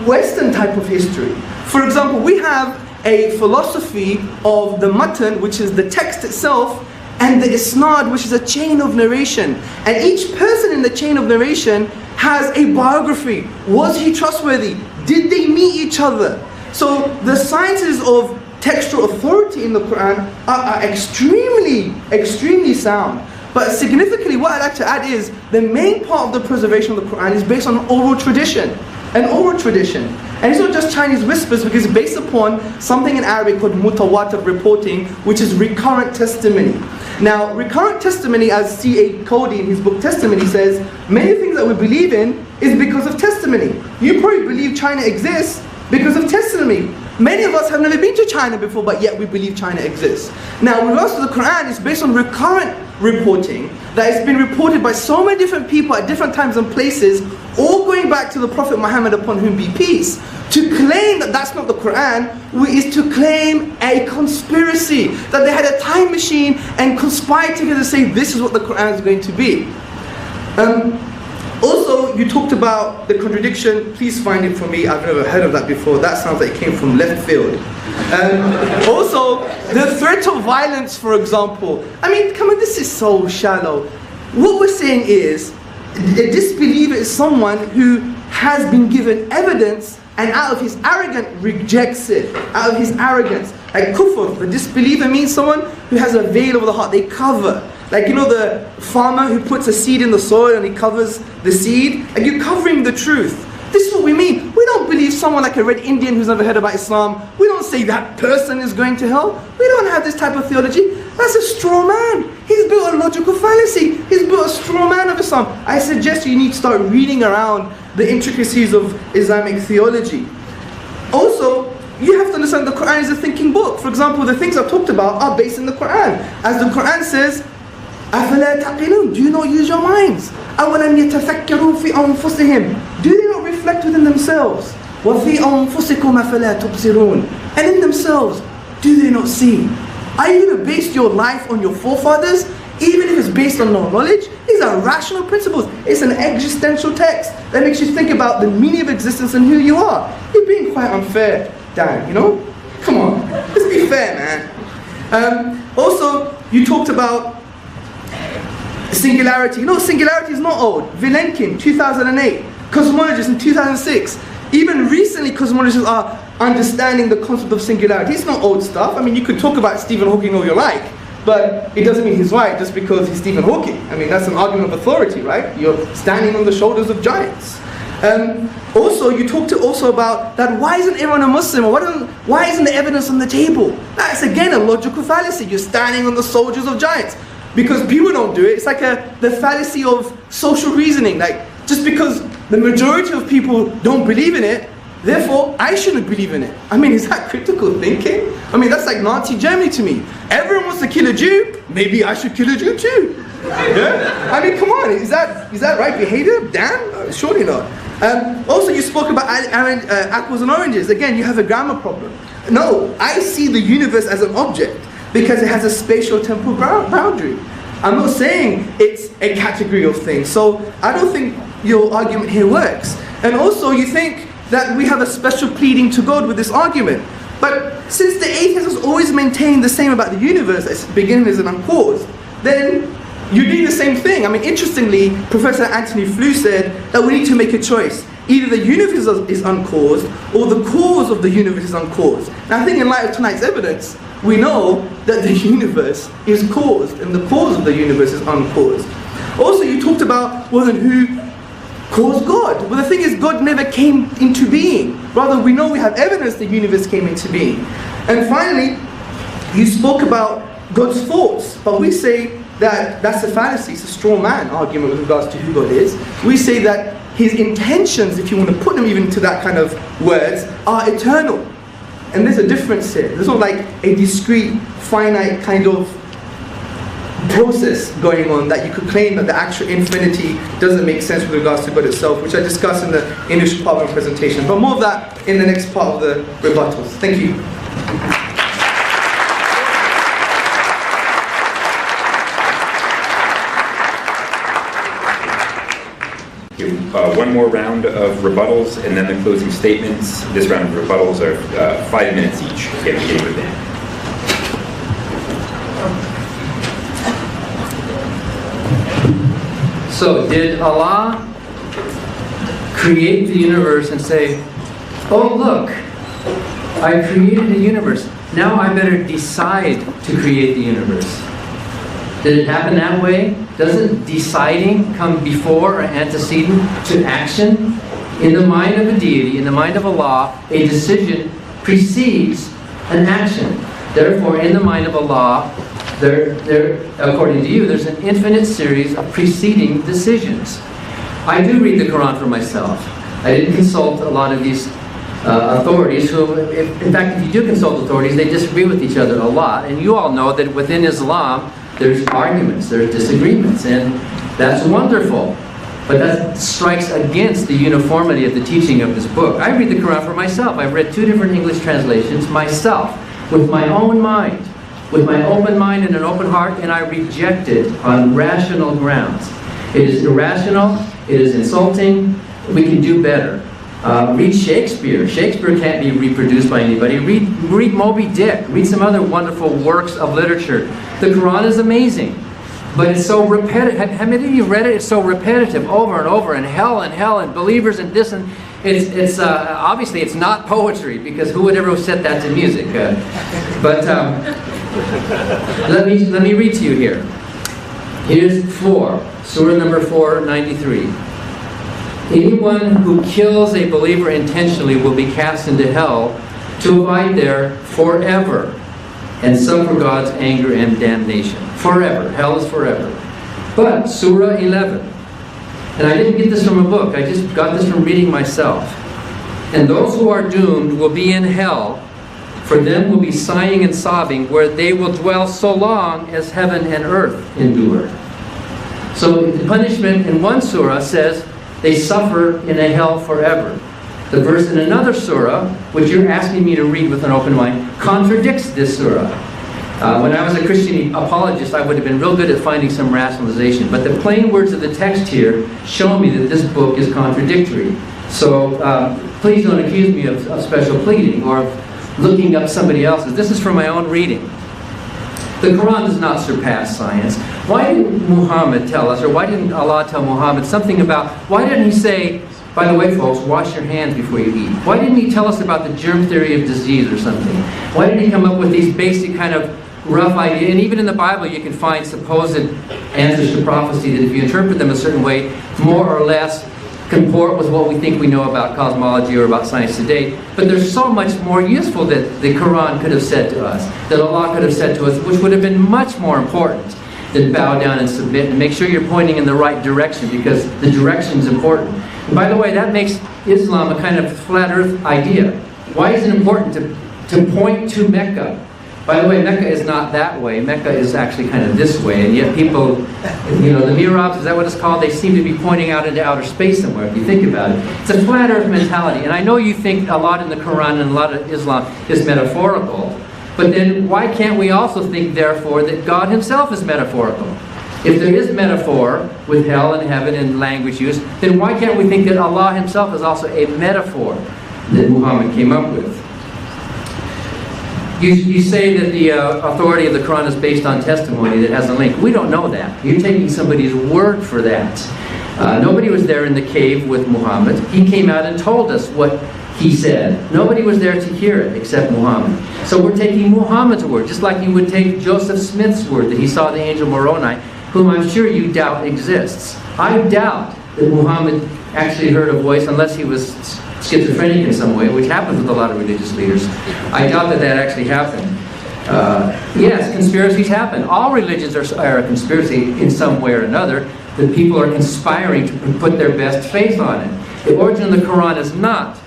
Western type of history. For example, we have a philosophy of the matan, which is the text itself, and the isnad, which is a chain of narration. And each person in the chain of narration has a biography. Was he trustworthy? Did they meet each other? So the sciences of textual authority in the Quran are extremely, extremely sound. But significantly, what I'd like to add is the main part of the preservation of the Quran is based on oral tradition. An oral tradition. And it's not just Chinese whispers, because it's based upon something in Arabic called mutawatir reporting, which is recurrent testimony. Now, recurrent testimony, as C.A. Cody in his book Testimony says, many things that we believe in is because of testimony. You probably believe China exists because of testimony. Many of us have never been to China before, but yet we believe China exists. Now, with regards to the Quran, it's based on recurrent reporting that has been reported by so many different people at different times and places, all going back to the Prophet Muhammad, upon whom be peace. To claim that that's not the Quran is to claim a conspiracy, that they had a time machine and conspired together to say this is what the Quran is going to be. Also, you talked about the contradiction. Please find it for me. I've never heard of that before. That sounds like it came from left field. Also, the threat of violence, for example. I mean, come on, this is so shallow. What we're saying is, a disbeliever is someone who has been given evidence and out of his arrogance rejects it. Out of his arrogance. Like kufr, the disbeliever means someone who has a veil over the heart. They cover. Like, you know, the farmer who puts a seed in the soil and he covers the seed. Like, you're covering the truth. This is what we mean. We don't believe someone like a red Indian who's never heard about Islam. We don't say that person is going to hell. We don't have this type of theology. That's a straw man. He's built a logical fallacy. He's built a straw man of Islam. I suggest you need to start reading around the intricacies of Islamic theology. Also, you have to understand the Quran is a thinking book. For example, the things I've talked about are based in the Quran. As the Quran says, أَفَلَا تَعْقِلُونَ? Do you not use your minds? أَوَلَمْ يَتَفَكَّرُوا فِي أَنفُسِهِمْ? Do they not reflect within themselves? وَفِي أَنفُسِكُمْ أَفَلَا تُبْصِرُونَ? And in themselves, do they not see? Are you going to base your life on your forefathers, even if it's based on no knowledge? These are rational principles. It's an existential text that makes you think about the meaning of existence and who you are. You're being quite unfair, Dan, you know? Come on, let's be fair, man. Also, you talked about singularity. You know, singularity is not old. Vilenkin, 2008. Cosmologists in 2006. Even recently, cosmologists are understanding the concept of singularity. It's not old stuff. I mean, you could talk about Stephen Hawking all you like, but it doesn't mean he's right just because he's Stephen Hawking. I mean, that's an argument of authority, right? You're standing on the shoulders of giants. Also, you talked also about that why isn't everyone a Muslim? Or why isn't the evidence on the table? That's again a logical fallacy. You're standing on the shoulders of giants. because people don't do it. It's like the fallacy of social reasoning. Like, just because the majority of people don't believe in it, therefore I shouldn't believe in it. I mean, is that critical thinking? I mean, that's like Nazi Germany to me. Everyone wants to kill a Jew, maybe I should kill a Jew too. Yeah? I mean, come on, is that right behavior? Damn, surely not. Also, you spoke about apples and oranges. Again, you have a grammar problem. No, I see the universe as an object because it has a spatial temporal boundary. I'm not saying it's a category of things. So I don't think your argument here works. And also, you think that we have a special pleading to God with this argument. But since the atheist has always maintained the same about the universe, as beginning as an uncaused, then you're doing the same thing. I mean, interestingly, Professor Anthony Flew said that we need to make a choice. Either the universe is uncaused, or the cause of the universe is uncaused. Now, I think in light of tonight's evidence, we know that the universe is caused, and the cause of the universe is uncaused. Also, you talked about, well, then who caused God? Well, the thing is, God never came into being. Rather, we know we have evidence the universe came into being. And finally, you spoke about God's thoughts, but we say that that's a fallacy, it's a straw man argument with regards to who God is. We say that his intentions, if you want to put them even into that kind of words, are eternal. And there's a difference here. There's not like a discrete, finite kind of process going on that you could claim that the actual infinity doesn't make sense with regards to God itself, which I discussed in the initial part of my presentation. But more of that in the next part of the rebuttals. Thank you. One more round of rebuttals and then the closing statements. This round of rebuttals are 5 minutes each. Okay, beginning with Dan. So, did Allah create the universe and say, oh look, I created the universe, now I better decide to create the universe? Did it happen that way? Doesn't deciding come before or antecedent to action? In the mind of a deity, in the mind of Allah, a decision precedes an action. Therefore, in the mind of Allah, according to you, there's an infinite series of preceding decisions. I do read the Quran for myself. I didn't consult a lot of these authorities who, in fact, if you do consult authorities, they disagree with each other a lot. And you all know that within Islam, there's arguments, there's disagreements, and that's wonderful. But that strikes against the uniformity of the teaching of this book. I read the Quran for myself. I've read 2 different English translations myself, with my own mind, with my open mind and an open heart, and I reject it on rational grounds. It is irrational, it is insulting, we can do better. Read Shakespeare. Shakespeare can't be reproduced by anybody. Read Moby Dick. Read some other wonderful works of literature. The Quran is amazing, but it's so repetitive. How many of you read it? It's so repetitive, over and over, and hell, and believers, and this, and it's obviously it's not poetry, because who would ever have set that to music? But let me read to you here. Here's 4, Surah number 493. Anyone who kills a believer intentionally will be cast into hell to abide there forever and suffer God's anger and damnation. Forever. Hell is forever. But Surah 11, and I didn't get this from a book, I just got this from reading myself. And those who are doomed will be in hell, for them will be sighing and sobbing, where they will dwell so long as heaven and earth endure. So the punishment in one surah says they suffer in a hell forever. The verse in another surah, which you're asking me to read with an open mind, contradicts this surah. When I was a Christian apologist, I would have been real good at finding some rationalization. But the plain words of the text here show me that this book is contradictory. So please don't accuse me of special pleading or of looking up somebody else's. This is from my own reading. The Quran does not surpass science. Why didn't Muhammad tell us, or why didn't Allah tell Muhammad something about, why didn't he say, by the way folks, wash your hands before you eat? Why didn't he tell us about the germ theory of disease or something? Why didn't he come up with these basic kind of rough ideas? And even in the Bible you can find supposed answers to prophecy that if you interpret them a certain way, more or less comport with what we think we know about cosmology or about science today. But there's so much more useful that the Quran could have said to us, that Allah could have said to us, which would have been much more important. then bow down and submit, and make sure you're pointing in the right direction, because the direction is important. And by the way, that makes Islam a kind of flat earth idea. Why is it important to point to Mecca? By the way, Mecca is not that way. Mecca is actually kind of this way, and yet people, you know, the mihrabs, is that what it's called? They seem to be pointing out into outer space somewhere, if you think about it. It's a flat earth mentality, and I know you think a lot in the Quran and a lot of Islam is metaphorical, but then why can't we also think, therefore, that God himself is metaphorical? If there is metaphor with hell and heaven and language use, then why can't we think that Allah himself is also a metaphor that Muhammad came up with? You say that the authority of the Quran is based on testimony that has a link. We don't know that. You're taking somebody's word for that. Nobody was there in the cave with Muhammad. He came out and told us what he said. Nobody was there to hear it except Muhammad. So we're taking Muhammad's word, just like you would take Joseph Smith's word that he saw the angel Moroni, whom I'm sure you doubt exists. I doubt that Muhammad actually heard a voice unless he was schizophrenic in some way, which happens with a lot of religious leaders. I doubt that that actually happened. Yes, conspiracies happen. All religions are a conspiracy in some way or another. That people are conspiring to put their best faith on it. The origin of the Quran is not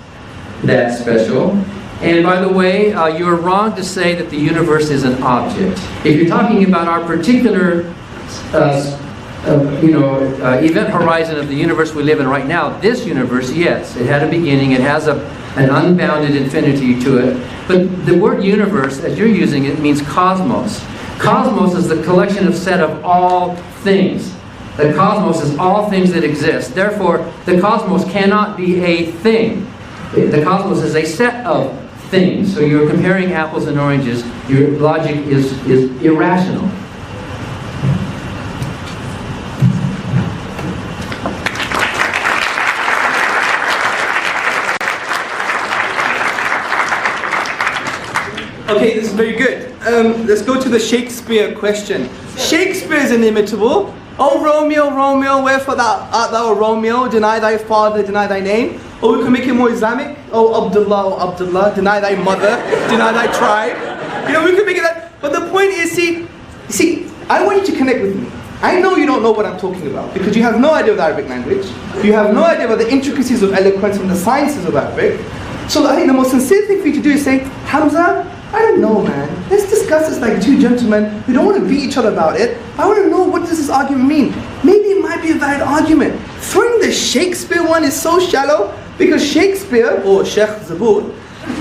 that special. And by the way, you're wrong to say that the universe is an object. If you're talking about our particular event horizon of the universe we live in right now, this universe, yes, it had a beginning, it has an unbounded infinity to it. But the word universe, as you're using it, means cosmos. Cosmos is the collection of set of all things. The cosmos is all things that exist. Therefore, the cosmos cannot be a thing. The cosmos is a set of things. So you're comparing apples and oranges. Your logic is irrational. Okay, this is very good. Let's go to the Shakespeare question. Shakespeare is inimitable. Oh Romeo, Romeo, wherefore art thou Romeo? Deny thy father, deny thy name. Or we can make it more Islamic. Oh Abdullah, deny thy mother, deny thy tribe. You know, we can make it that. But the point is, see, I want you to connect with me. I know you don't know what I'm talking about because you have no idea of the Arabic language. You have no idea about the intricacies of eloquence and the sciences of Arabic. So I think the most sincere thing for you to do is say, Hamza, I don't know, man. Let's discuss this like two gentlemen. We don't want to beat each other about it. I want to know, what does this argument mean? Maybe it might be a valid argument. Throwing the Shakespeare one is so shallow because Shakespeare, or Sheikh Zabur,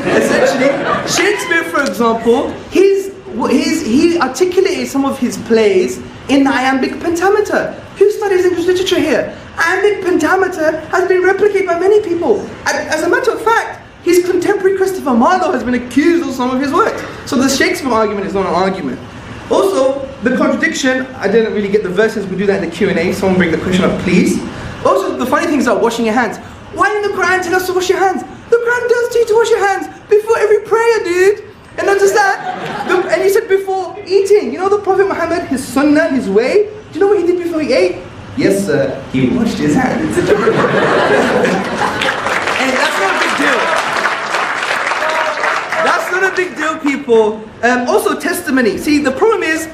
essentially, Shakespeare, for example, he articulated some of his plays in the iambic pentameter. Who studies English literature here? Iambic pentameter has been replicated by many people. As a matter of fact, his contemporary Christopher Marlowe has been accused of some of his work. So the Shakespeare argument is not an argument. Also, the contradiction, I didn't really get the verses, we'll do that in the Q&A. Someone bring the question up, please. Also, the funny thing is about washing your hands. Why didn't the Quran tell us to wash your hands? The Quran does tell you to wash your hands before every prayer, dude. And not just that, and he said before eating. You know the Prophet Muhammad, his sunnah, his way? Do you know what he did before he ate? Yes, sir, he washed his hands. And that's not a big deal. That's not a big deal, people. Also, testimony. See, the problem is,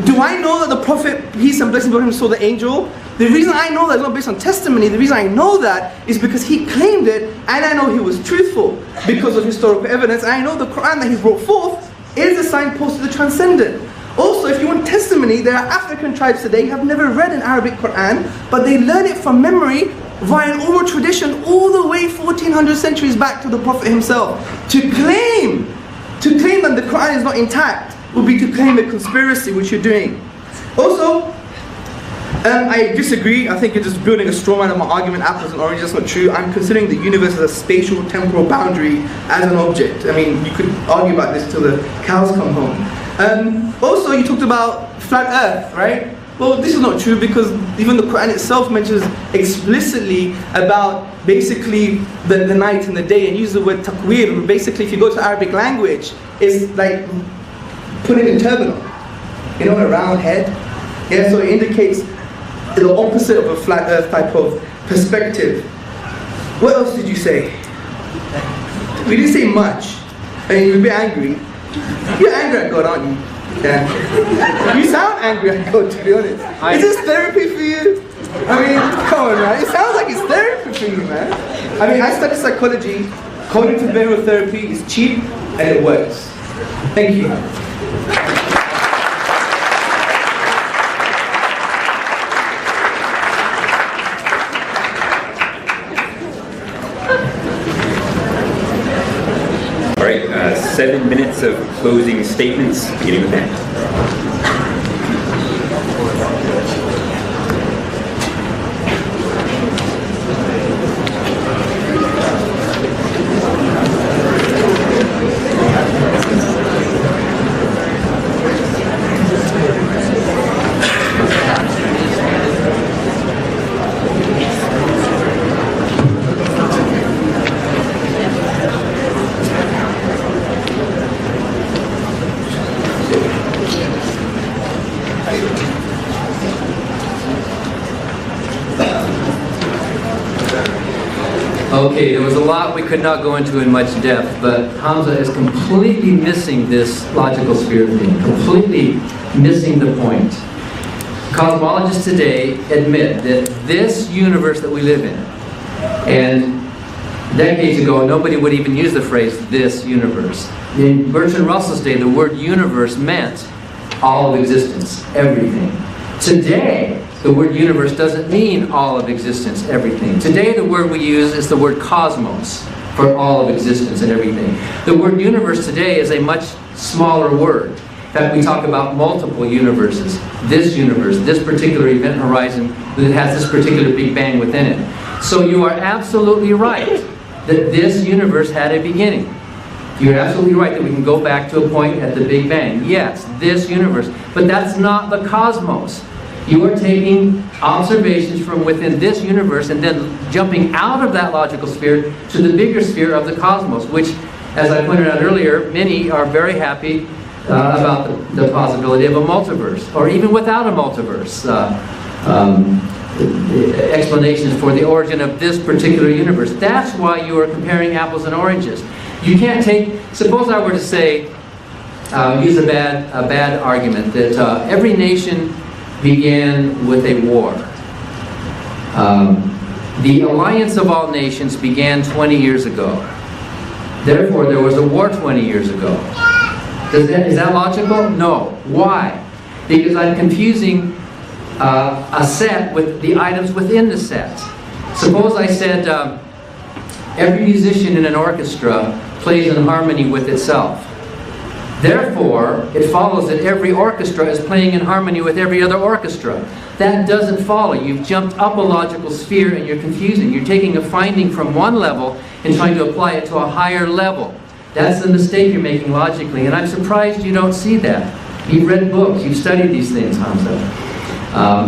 do I know that the Prophet, peace and blessings upon him, saw the angel? The reason I know that is not based on testimony. The reason I know that is because he claimed it, and I know he was truthful because of historical evidence. And I know the Quran that he brought forth is a signpost to the transcendent. Also, if you want testimony, there are African tribes today who have never read an Arabic Quran, but they learn it from memory via an oral tradition all the way 1400 centuries back to the Prophet himself. To claim that the Quran is not intact would be to claim a conspiracy, which you're doing. Also, I disagree. I think you're just building a straw man of my argument, apples and oranges. That's not true. I'm considering the universe as a spatial temporal boundary as an object. I mean, you could argue about this till the cows come home. Also, you talked about flat earth, right? Well, this is not true because even the Quran itself mentions explicitly about basically the night and the day and uses the word taqweer. Basically, if you go to Arabic language, it's like putting a turban on, you know, a round head. Yeah, so it indicates the opposite of a flat earth type of perspective. What else did you say? We didn't say much. I mean, you're a bit angry. You're angry at God, aren't you? Yeah. You sound angry at God, to be honest. Is this therapy for you? I mean, come on, man. It sounds like it's therapy for you, man. I mean, I study psychology. Cognitive behavioral therapy is cheap and it works. Thank you. All right, 7 minutes of closing statements, beginning with that. Okay, there was a lot we could not go into in much depth, but Hamza is completely missing this logical sphere thing, completely missing the point. Cosmologists today admit that this universe that we live in, and decades ago nobody would even use the phrase this universe. In Bertrand Russell's day, the word universe meant all of existence, everything. Today, the word universe doesn't mean all of existence, everything. Today the word we use is the word cosmos for all of existence and everything. The word universe today is a much smaller word. In fact, we talk about multiple universes. This universe, this particular event horizon that has this particular Big Bang within it. So you are absolutely right that this universe had a beginning. You're absolutely right that we can go back to a point at the Big Bang. Yes, this universe. But that's not the cosmos. You are taking observations from within this universe and then jumping out of that logical sphere to the bigger sphere of the cosmos, which, as I pointed out earlier, many are very happy about the possibility of a multiverse, or even without a multiverse. Explanations for the origin of this particular universe. That's why you are comparing apples and oranges. You can't take, suppose I were to say, use a bad argument, that every nation began with a war. The alliance of all nations began 20 years ago. Therefore, there was a war 20 years ago. Is that logical? No. Why? Because I'm confusing a set with the items within the set. Suppose I said every musician in an orchestra plays in harmony with itself. Therefore, it follows that every orchestra is playing in harmony with every other orchestra. That doesn't follow. You've jumped up a logical sphere and you're confusing. You're taking a finding from one level and trying to apply it to a higher level. That's the mistake you're making logically, and I'm surprised you don't see that. You've read books, you've studied these things, Hamza.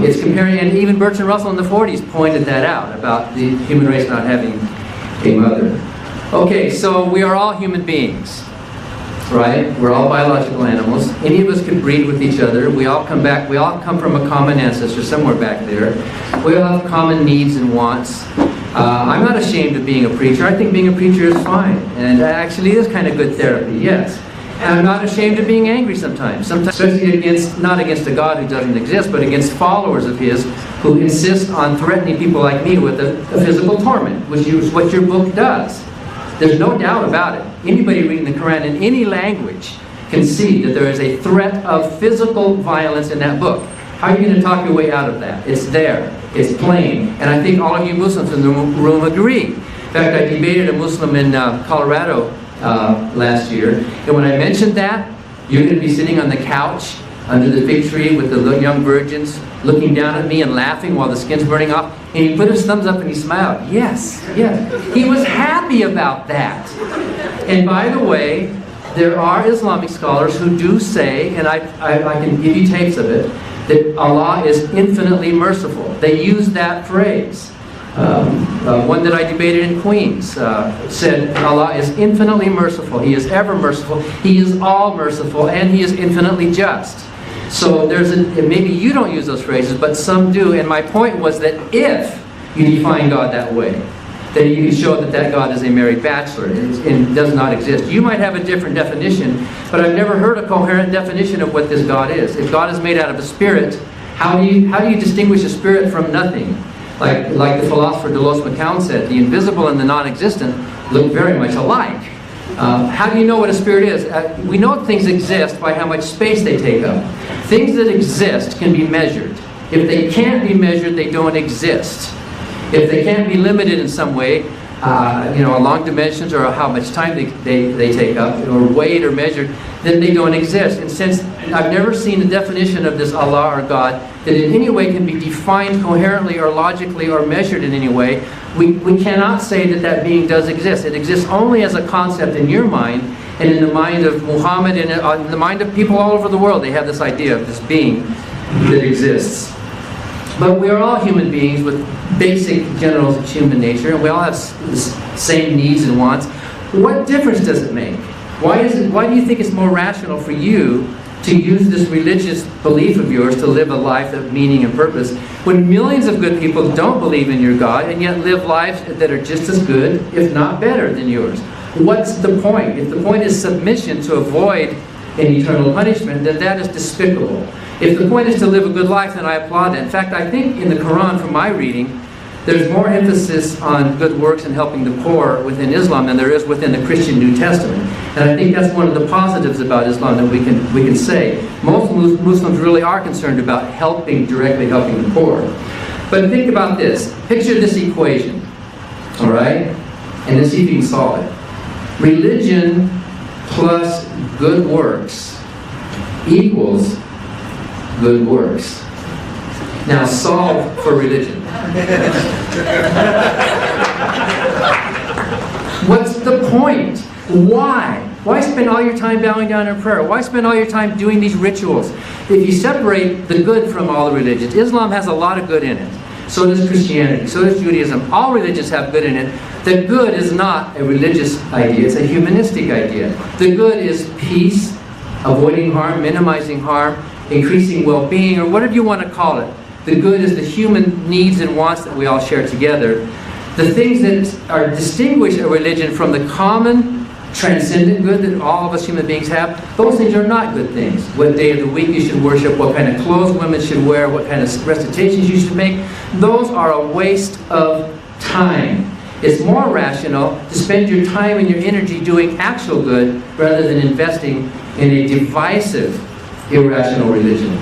It's comparing, and even Bertrand Russell in the 40s pointed that out, about the human race not having a mother. Okay, so we are all human beings. Right? We're all biological animals. Any of us could breed with each other. We all come from a common ancestor somewhere back there. We all have common needs and wants. I'm not ashamed of being a preacher. I think being a preacher is fine. And actually is kind of good therapy, yes. And I'm not ashamed of being angry sometimes. Especially not against a God who doesn't exist, but against followers of His who insist on threatening people like me with a physical torment, which is what your book does. There's no doubt about it. Anybody reading the Quran in any language can see that there is a threat of physical violence in that book. How are you going to talk your way out of that? It's there. It's plain. And I think all of you Muslims in the room agree. In fact, I debated a Muslim in Colorado last year. And when I mentioned that, you're going to be sitting on the couch under the fig tree with the young virgins looking down at me and laughing while the skin's burning off. And he put his thumbs up and he smiled. Yes, yes. He was happy about that. And by the way, there are Islamic scholars who do say, and I can give you tapes of it, that Allah is infinitely merciful. They use that phrase. One that I debated in Queens said Allah is infinitely merciful. He is ever merciful. He is all merciful, and He is infinitely just. So maybe you don't use those phrases, but some do. And my point was that if you define God that way, then you can show that that God is a married bachelor and does not exist. You might have a different definition, but I've never heard a coherent definition of what this God is. If God is made out of a spirit, how do you distinguish a spirit from nothing? Like the philosopher Delos McCown said, the invisible and the non-existent look very much alike. How do you know what a spirit is? We know things exist by how much space they take up. Things that exist can be measured. If they can't be measured, they don't exist. If they can't be limited in some way, along dimensions or how much time they take up, or weighed or measured, then they don't exist. And since I've never seen a definition of this Allah or God that in any way can be defined coherently or logically or measured in any way, we cannot say that that being does exist. It exists only as a concept in your mind and in the mind of Muhammad and in the mind of people all over the world. They have this idea of this being that exists. But we are all human beings with basic generals of human nature, and we all have the same needs and wants. What difference does it make? Why do you think it's more rational for you to use this religious belief of yours to live a life of meaning and purpose when millions of good people don't believe in your God and yet live lives that are just as good, if not better, than yours? What's the point? If the point is submission to avoid an eternal punishment, then that is despicable. If the point is to live a good life, then I applaud that. In fact, I think in the Quran, from my reading, there's more emphasis on good works and helping the poor within Islam than there is within the Christian New Testament. And I think that's one of the positives about Islam that we can say. Most Muslims really are concerned about directly helping the poor. But think about this. Picture this equation, all right? And let's see if you can solve it. Religion plus good works equals good works. Now solve for religion. What's the point? Why? Why spend all your time bowing down in prayer? Why spend all your time doing these rituals? If you separate the good from all the religions, Islam has a lot of good in it. So does Christianity, so does Judaism. All religions have good in it. The good is not a religious idea, it's a humanistic idea. The good is peace, avoiding harm, minimizing harm, increasing well-being, or whatever you want to call it. The good is the human needs and wants that we all share together. The things that distinguish a religion from the common, transcendent good that all of us human beings have, those things are not good things. What day of the week you should worship, what kind of clothes women should wear, what kind of recitations you should make, those are a waste of time. It's more rational to spend your time and your energy doing actual good rather than investing in a divisive, irrational religion.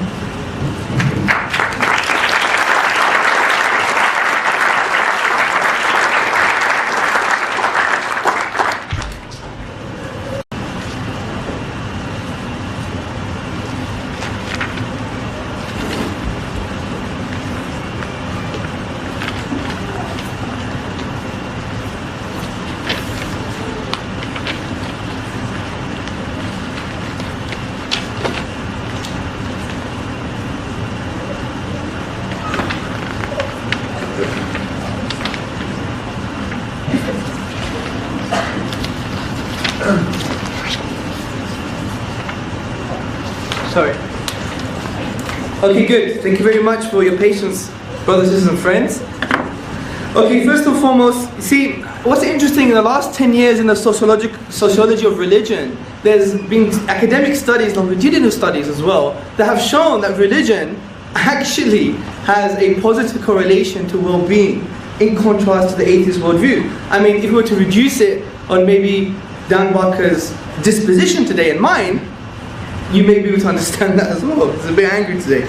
Sorry. Okay, good. Thank you very much for your patience, brothers, sisters, and friends. Okay, first and foremost, see, what's interesting, in the last 10 years in the sociology of religion, there's been academic studies, longitudinal studies as well, that have shown that religion actually has a positive correlation to well-being, in contrast to the atheist worldview. I mean, if we were to reduce it on maybe Dan Barker's disposition today and mine, you may be able to understand that as well. It's a bit angry today.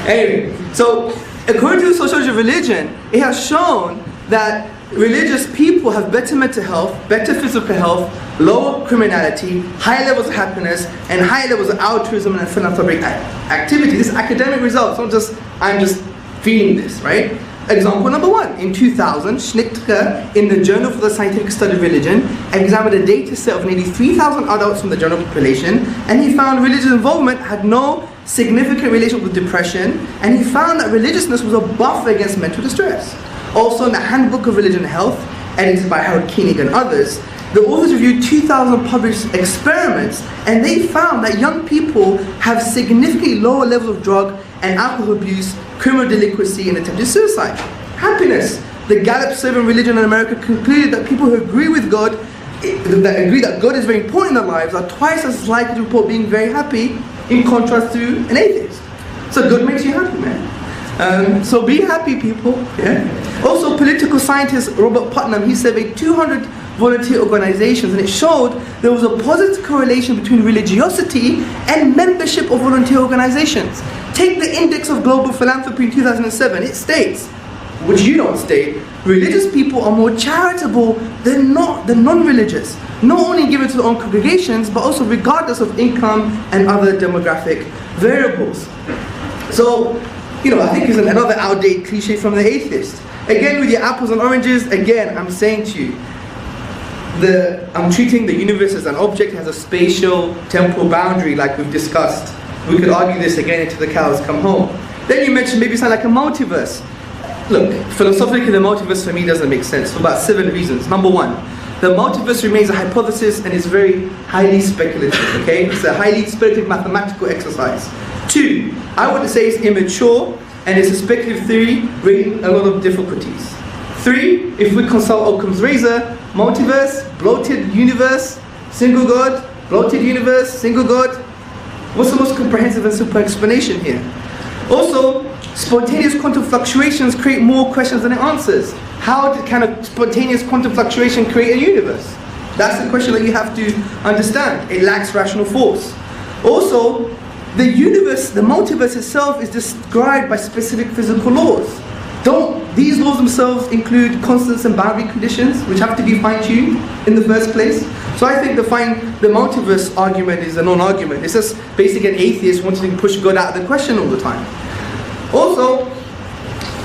Anyway, so according to the sociology of religion, it has shown that religious people have better mental health, better physical health, lower criminality, high levels of happiness, and high levels of altruism and philanthropic activity. This is academic results, I'm just feeling this, right? Example number one, in 2000, Schnittke, in the Journal for the Scientific Study of Religion, examined a data set of nearly 3,000 adults from the general population, and he found religious involvement had no significant relation with depression, and he found that religiousness was a buffer against mental distress. Also, in the Handbook of Religion and Health, edited by Harold Koenig and others, the authors reviewed 2,000 published experiments, and they found that young people have significantly lower levels of drug and alcohol abuse, criminal delinquency, and attempted suicide. Happiness. The Gallup survey on religion in America concluded that people who agree with God, that agree that God is very important in their lives, are twice as likely to report being very happy in contrast to an atheist. So God makes you happy, man. So be happy, people. Yeah. Also, political scientist Robert Putnam, he surveyed 200 volunteer organizations, and it showed there was a positive correlation between religiosity and membership of volunteer organizations. Take the Index of Global Philanthropy in 2007. It states, which you don't state, religious people are more charitable than non-religious, not only given to their own congregations, but also regardless of income and other demographic variables. So, I think it's another outdated cliche from the atheist. Again, with your apples and oranges, again, I'm saying to you, I'm treating the universe as an object, has a spatial, temporal boundary like we've discussed. We could argue this again until the cows come home. Then you mentioned maybe something like a multiverse. Look, philosophically the multiverse for me doesn't make sense for about 7 reasons. Number 1, the multiverse remains a hypothesis and is very highly speculative, okay? It's a highly speculative mathematical exercise. 2, I would say it's immature and it's a speculative theory bringing a lot of difficulties. 3, if we consult Occam's razor, multiverse, bloated universe, single God, bloated universe, single God. What's the most comprehensive and simple explanation here? Also, spontaneous quantum fluctuations create more questions than it answers. How can a spontaneous quantum fluctuation create a universe? That's the question that you have to understand. It lacks rational force. Also, the universe, the multiverse itself is described by specific physical laws. These laws themselves include constants and boundary conditions, which have to be fine-tuned in the first place. So I think the multiverse argument is a non-argument. It's just basically an atheist wanting to push God out of the question all the time. Also,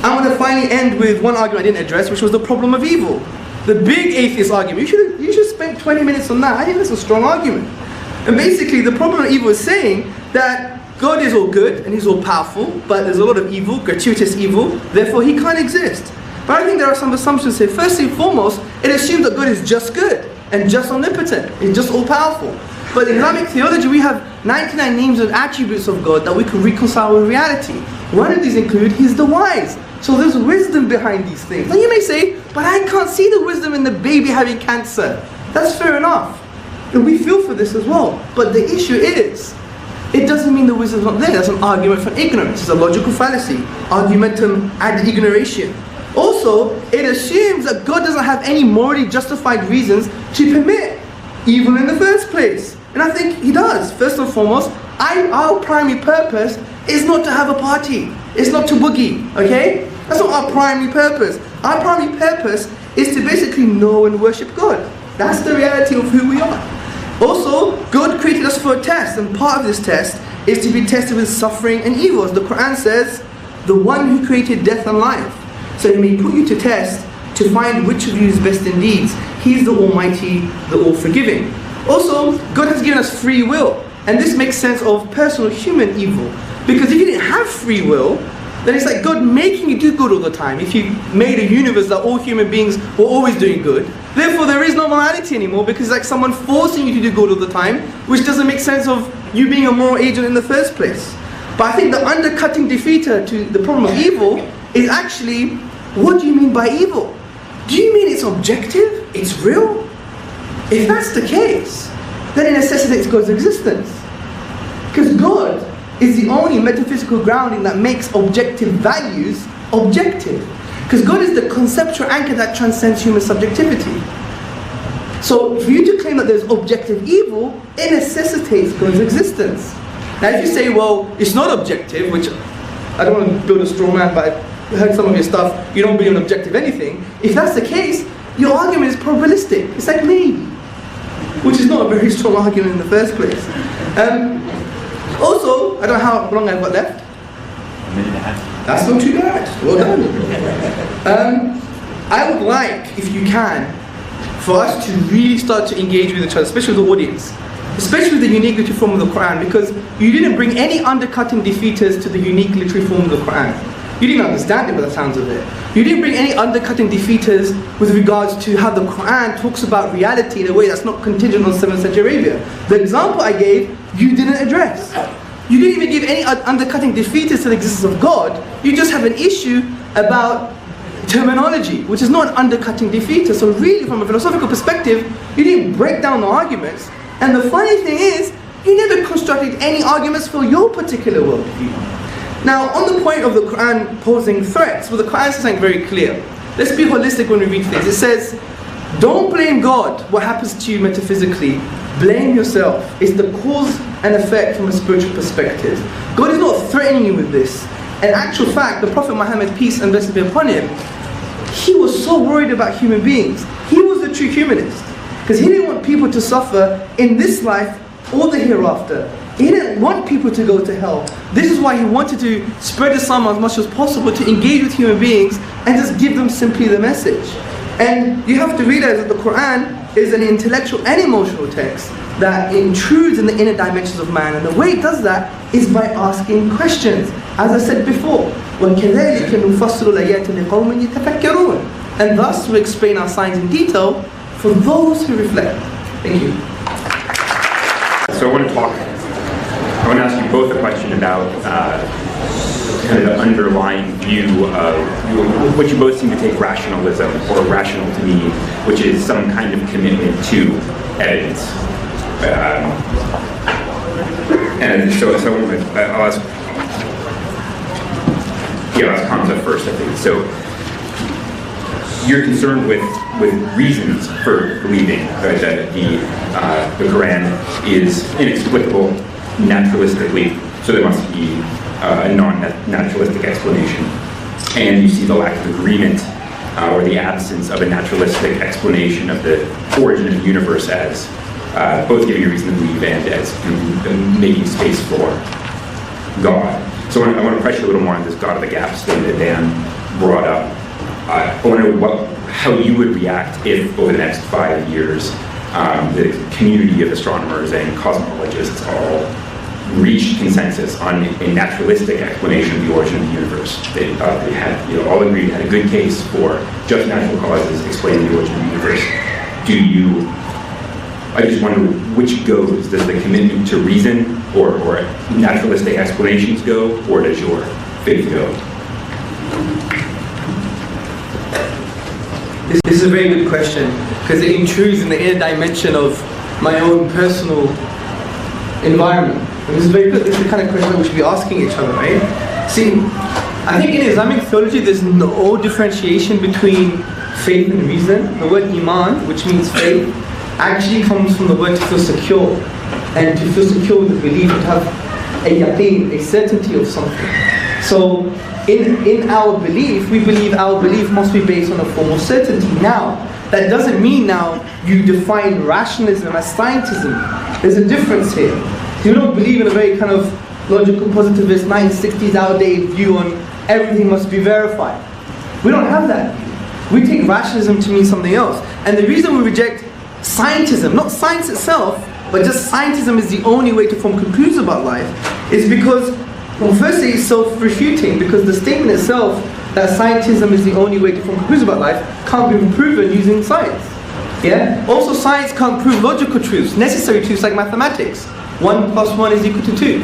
I'm going to finally end with one argument I didn't address, which was the problem of evil. The big atheist argument. You should spend 20 minutes on that. I think that's a strong argument. And basically, the problem of evil is saying that God is all good and He's all powerful, but there's a lot of evil, gratuitous evil, therefore He can't exist. But I think there are some assumptions here. First and foremost, it assumes that God is just good and just omnipotent. He's just all powerful. But in Islamic theology, we have 99 names and attributes of God that we can reconcile with reality. One of these include He's the wise. So there's wisdom behind these things. Now you may say, but I can't see the wisdom in the baby having cancer. That's fair enough. And we feel for this as well. But the issue is, it doesn't mean the wisdom's not there. That's an argument for ignorance. It's a logical fallacy. Argumentum ad ignoration. Also, it assumes that God doesn't have any morally justified reasons to permit evil in the first place. And I think He does. First and foremost, our primary purpose is not to have a party. It's not to boogie, okay? That's not our primary purpose. Our primary purpose is to basically know and worship God. That's the reality of who we are. Also, God created us for a test, and part of this test is to be tested with suffering and evils. The Quran says, the one who created death and life. So He may put you to test to find which of you is best in deeds. He's the Almighty, the All-Forgiving. Also, God has given us free will, and this makes sense of personal human evil. Because if you didn't have free will, then it's like God making you do good all the time. If you made a universe that all human beings were always doing good, therefore there is no morality anymore, because it's like someone forcing you to do good all the time, which doesn't make sense of you being a moral agent in the first place. But I think the undercutting defeater to the problem of evil is actually, what do you mean by evil? Do you mean it's objective? It's real? If that's the case, then it necessitates God's existence. Because God is the only metaphysical grounding that makes objective values objective. Because God is the conceptual anchor that transcends human subjectivity. So for you to claim that there's objective evil, it necessitates God's existence. Now if you say, well, it's not objective, which I don't want to build a straw man, but I heard some of your stuff, you don't believe in objective anything. If that's the case, your argument is probabilistic. It's like maybe, which is not a very strong argument in the first place. Also, I don't know how long I've got left. A minute and a half. That's not too bad. Well done. I would like, if you can, for us to really start to engage with each other, especially with the audience, especially with the unique literary form of the Quran, because you didn't bring any undercutting defeaters to the unique literary form of the Quran. You didn't understand it by the sounds of it. You didn't bring any undercutting defeaters with regards to how the Quran talks about reality in a way that's not contingent on 7th century Arabia. The example I gave, you didn't address. You didn't even give any undercutting defeaters to the existence of God. You just have an issue about terminology, which is not an undercutting defeater. So really, from a philosophical perspective, you didn't break down the arguments. And the funny thing is, you never constructed any arguments for your particular worldview. Now, on the point of the Quran posing threats, well, the Quran is saying very clear. Let's be holistic when we read things. It says, don't blame God what happens to you metaphysically. Blame yourself. It's the cause and effect from a spiritual perspective. God is not threatening you with this. In actual fact, the Prophet Muhammad, peace and blessings be upon him, he was so worried about human beings. He was a true humanist. Because he didn't want people to suffer in this life or the hereafter. He didn't want people to go to hell. This is why he wanted to spread Islam as much as possible, to engage with human beings and just give them simply the message. And you have to realize that the Quran is an intellectual and emotional text that intrudes in the inner dimensions of man. And the way it does that is by asking questions. As I said before, وَكَذَلِكَ نُفَصِّلُ الْآيَاتِ لِقَوْمٍ يَتَفَكَّرُونَ. And thus we explain our signs in detail for those who reflect. Thank you. So I want to ask you both a question about kind of the underlying view of what you both seem to take rationalism, or rational to me, which is some kind of commitment to evidence. And so I'll ask Hamzه first, I think. So you're concerned with reasons for believing that the Quran is inexplicable naturalistically, so there must be a non-naturalistic explanation. And you see the lack of agreement or the absence of a naturalistic explanation of the origin of the universe as both giving you reason to believe and as making space for God. So I want to press you a little more on this God of the Gaps thing that Dan brought up. I want to know how you would react if, over the next 5 years, the community of astronomers and cosmologists all reached consensus on a naturalistic explanation of the origin of the universe. They had, all agreed, had a good case for just natural causes explaining the origin of the universe. I just wonder which goes. Does the commitment to reason or naturalistic explanations go, or does your faith go? This is a very good question, because it intrudes in the inner dimension of my own personal environment. And this is very good. This is the kind of question that we should be asking each other, right? See, I think in Islamic theology there's no differentiation between faith and reason. The word iman, which means faith, actually comes from the word to feel secure. And to feel secure with the belief, to have a yaqeen, a certainty of something. So in our belief, we believe our belief must be based on a form of certainty. Now, that doesn't mean now you define rationalism as scientism. There's a difference here. You don't believe in a very kind of logical positivist 1960s outdated view on everything must be verified. We don't have that view. We take rationalism to mean something else. And the reason we reject scientism, not science itself, but just scientism is the only way to form conclusions about life, is because, well, firstly, it's self-refuting, because the statement itself that scientism is the only way to form conclusions about life can't be proven using science. Yeah? Also, science can't prove logical truths, necessary truths like mathematics. 1 + 1 is equal to 2.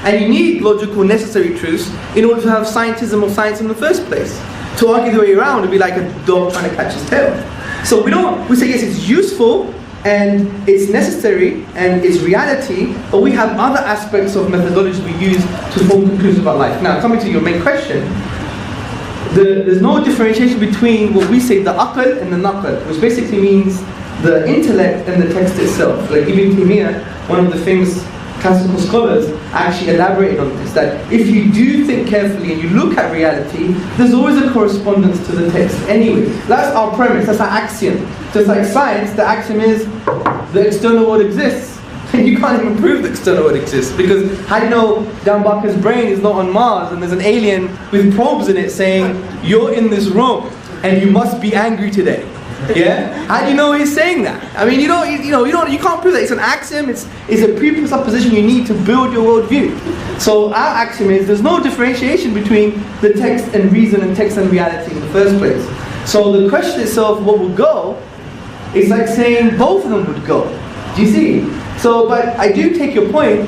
And you need logical, necessary truths in order to have scientism or science in the first place. To argue the way around would be like a dog trying to catch his tail. So we say yes, it's useful, and it's necessary, and it's reality, but we have other aspects of methodology we use to form conclusions about life. Now, coming to your main question, there's no differentiation between what we say, the aql and the naql, which basically means the intellect and the text itself. Like Ibn Taymiyyah, one of the famous classical scholars, actually elaborated on this, that if you do think carefully and you look at reality, there's always a correspondence to the text anyway. That's our premise, that's our axiom. Just like science, the axiom is the external world exists. And you can't even prove the external world exists, because how do you know Dan Barker's brain is not on Mars and there's an alien with probes in it saying, you're in this room and you must be angry today? Yeah? How do you know he's saying that? I mean, you can't prove that. It's an axiom, it's a presupposition you need to build your worldview. So our axiom is there's no differentiation between the text and reason and text and reality in the first place. So the question itself, what would go, is like saying both of them would go. Do you see? So, but I do take your point.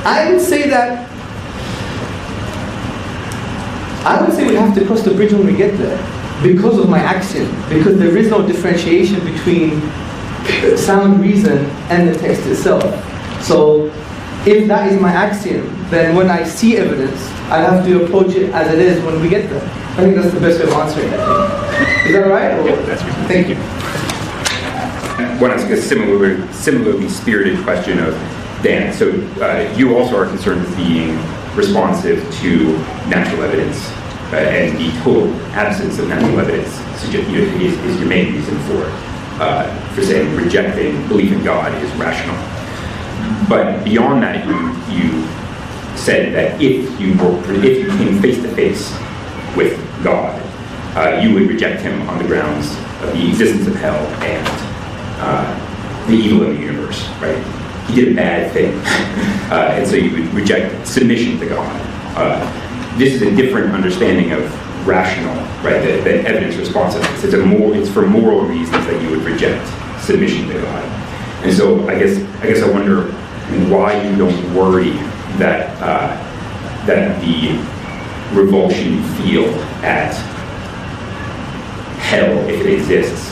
I would say we have to cross the bridge when we get there. because of my axiom, because there is no differentiation between sound reason and the text itself. So if that is my axiom, then when I see evidence, I have to approach it as it is when we get there. I think that's the best way of answering that. Is that right? Or? Yeah, that's right. Thank you. One asks a similarly spirited question of Dan. So you also are concerned with being responsive to natural evidence, and the total absence of natural evidence is your main reason for saying rejecting belief in God is rational. But beyond that, you said that if you came face to face with God, you would reject him on the grounds of the existence of hell and the evil in the universe, right? He did a bad thing, and so you would reject submission to God. This is a different understanding of rational, right? The evidence responsiveness. It's for moral reasons that you would reject submission to God. And so I guess I wonder why you don't worry that that the revulsion you feel at hell, if it exists,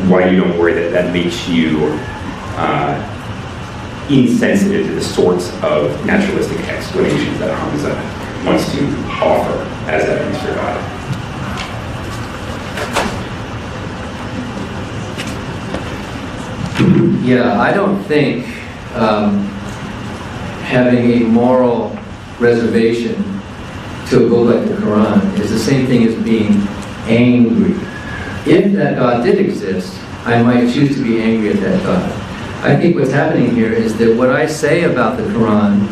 why you don't worry that makes you insensitive to the sorts of naturalistic explanations that Hamzه wants to offer as evidence for God. Yeah, I don't think having a moral reservation to a book like the Quran is the same thing as being angry. If that God did exist, I might choose to be angry at that God. I think what's happening here is that what I say about the Quran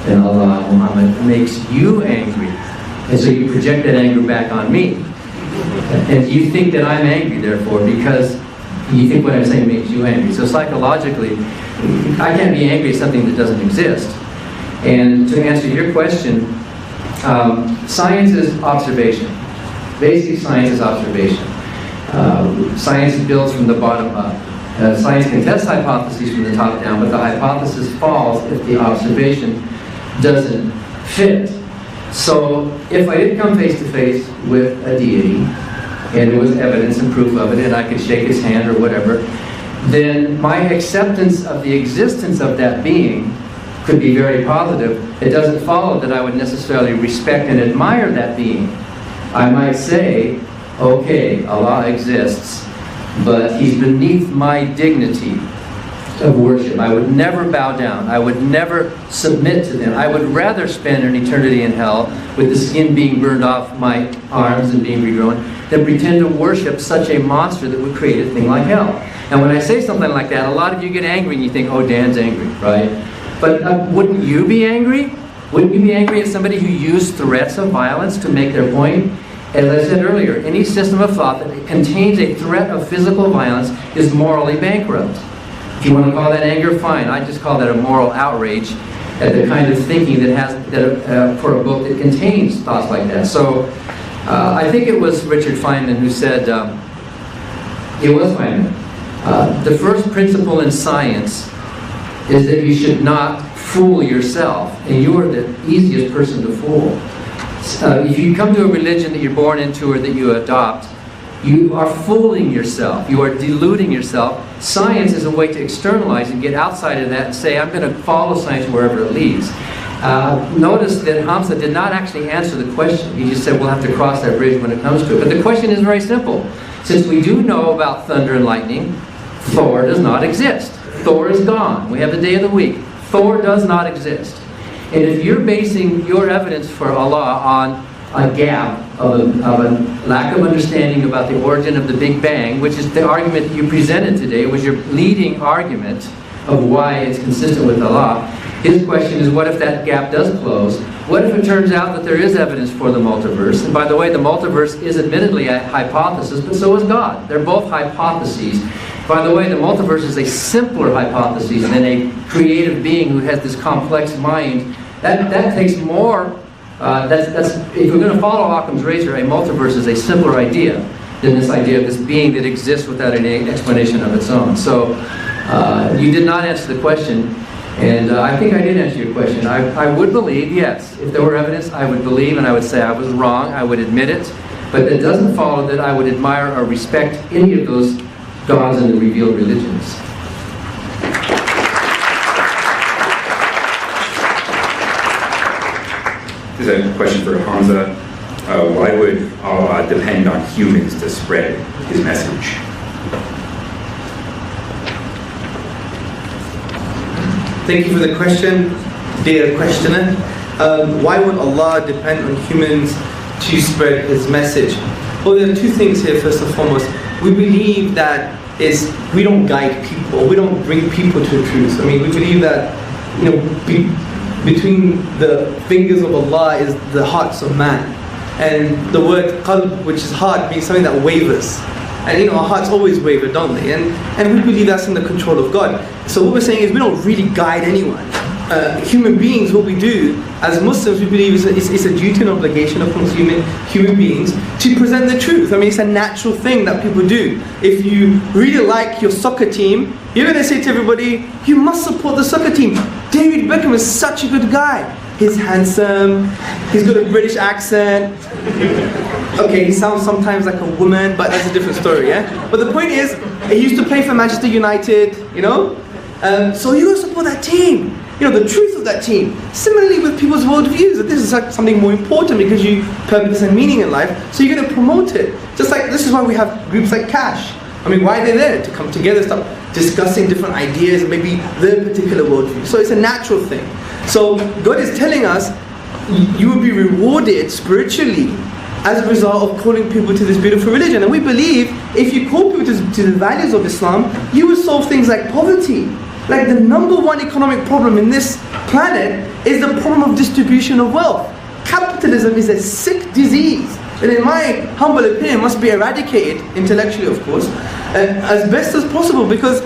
and Allah and Muhammad makes you angry. And so you project that anger back on me. And you think that I'm angry, therefore, because you think what I'm saying makes you angry. So psychologically, I can't be angry at something that doesn't exist. And to answer your question, science is observation. Basic science is observation. Science builds from the bottom up. Science can test hypotheses from the top down, but the hypothesis falls if the observation doesn't fit. So if I did come face to face with a deity, and there was evidence and proof of it, and I could shake his hand or whatever, then my acceptance of the existence of that being could be very positive. It doesn't follow that I would necessarily respect and admire that being. I might say, okay, Allah exists, but he's beneath my dignity of worship. I would never bow down. I would never submit to them. I would rather spend an eternity in hell with the skin being burned off my arms and being regrown than pretend to worship such a monster that would create a thing like hell. And when I say something like that, a lot of you get angry and you think, oh, Dan's angry, right? But wouldn't you be angry? Wouldn't you be angry at somebody who used threats of violence to make their point? As I said earlier, any system of thought that contains a threat of physical violence is morally bankrupt. If you want to call that anger, fine. I just call that a moral outrage at the kind of thinking that has for a book that contains thoughts like that. So I think it was Richard Feynman who said, it was Feynman, the first principle in science is that you should not fool yourself, and you are the easiest person to fool. If you come to a religion that you're born into or that you adopt, you are fooling yourself. You are deluding yourself. Science is a way to externalize and get outside of that and say, I'm going to follow science wherever it leads. Notice that Hamzه did not actually answer the question. He just said, we'll have to cross that bridge when it comes to it. But the question is very simple. Since we do know about thunder and lightning, Thor does not exist. Thor is gone. We have the day of the week. Thor does not exist. And if you're basing your evidence for Allah on a gap of a lack of understanding about the origin of the Big Bang, which is the argument that you presented today, was your leading argument of why it's consistent with Allah, his question is, what if that gap does close? What if it turns out that there is evidence for the multiverse? And by the way, the multiverse is admittedly a hypothesis, but so is God. They're both hypotheses. By the way, the multiverse is a simpler hypothesis than a creative being who has this complex mind. That takes more. If we're going to follow Occam's razor, a multiverse is a simpler idea than this idea of this being that exists without any explanation of its own. So you did not answer the question, and I think I did answer your question. I would believe, yes, if there were evidence, I would believe, and I would say I was wrong. I would admit it. But that doesn't follow that I would admire or respect any of those gods in the revealed religions. This is a question for Hamza. Why would Allah depend on humans to spread his message? Thank you for the question, dear questioner. Why would Allah depend on humans to spread his message? Well, there are two things here. First and foremost, we believe that we don't guide people, we don't bring people to truth. I mean, we believe that, you know, between the fingers of Allah is the hearts of man. And the word qalb, which is heart, means something that wavers. And you know, our hearts always waver, don't they? And we believe that's in the control of God. So what we're saying is we don't really guide anyone. Human beings, what we do as Muslims, we believe it's a duty and obligation upon human beings to present the truth. I mean, it's a natural thing that people do. If you really like your soccer team, you're going to say to everybody, you must support the soccer team. David Beckham is such a good guy. He's handsome, he's got a British accent. Okay, he sounds sometimes like a woman, but that's a different story, yeah? But the point is, he used to play for Manchester United, you know? So you gotta support that team. You know, the truth of that team. Similarly with people's worldviews, that this is like something more important because you purpose and meaning in life, so you're gonna promote it. Just like, this is why we have groups like Cash. I mean, why are they there? To come together, start discussing different ideas and maybe their particular worldview. So it's a natural thing. So God is telling us, you will be rewarded spiritually as a result of calling people to this beautiful religion. And we believe if you call people to the values of Islam, you will solve things like poverty. Like the number one economic problem in this planet is the problem of distribution of wealth. Capitalism is a sick disease. And in my humble opinion, must be eradicated, intellectually of course, as best as possible, because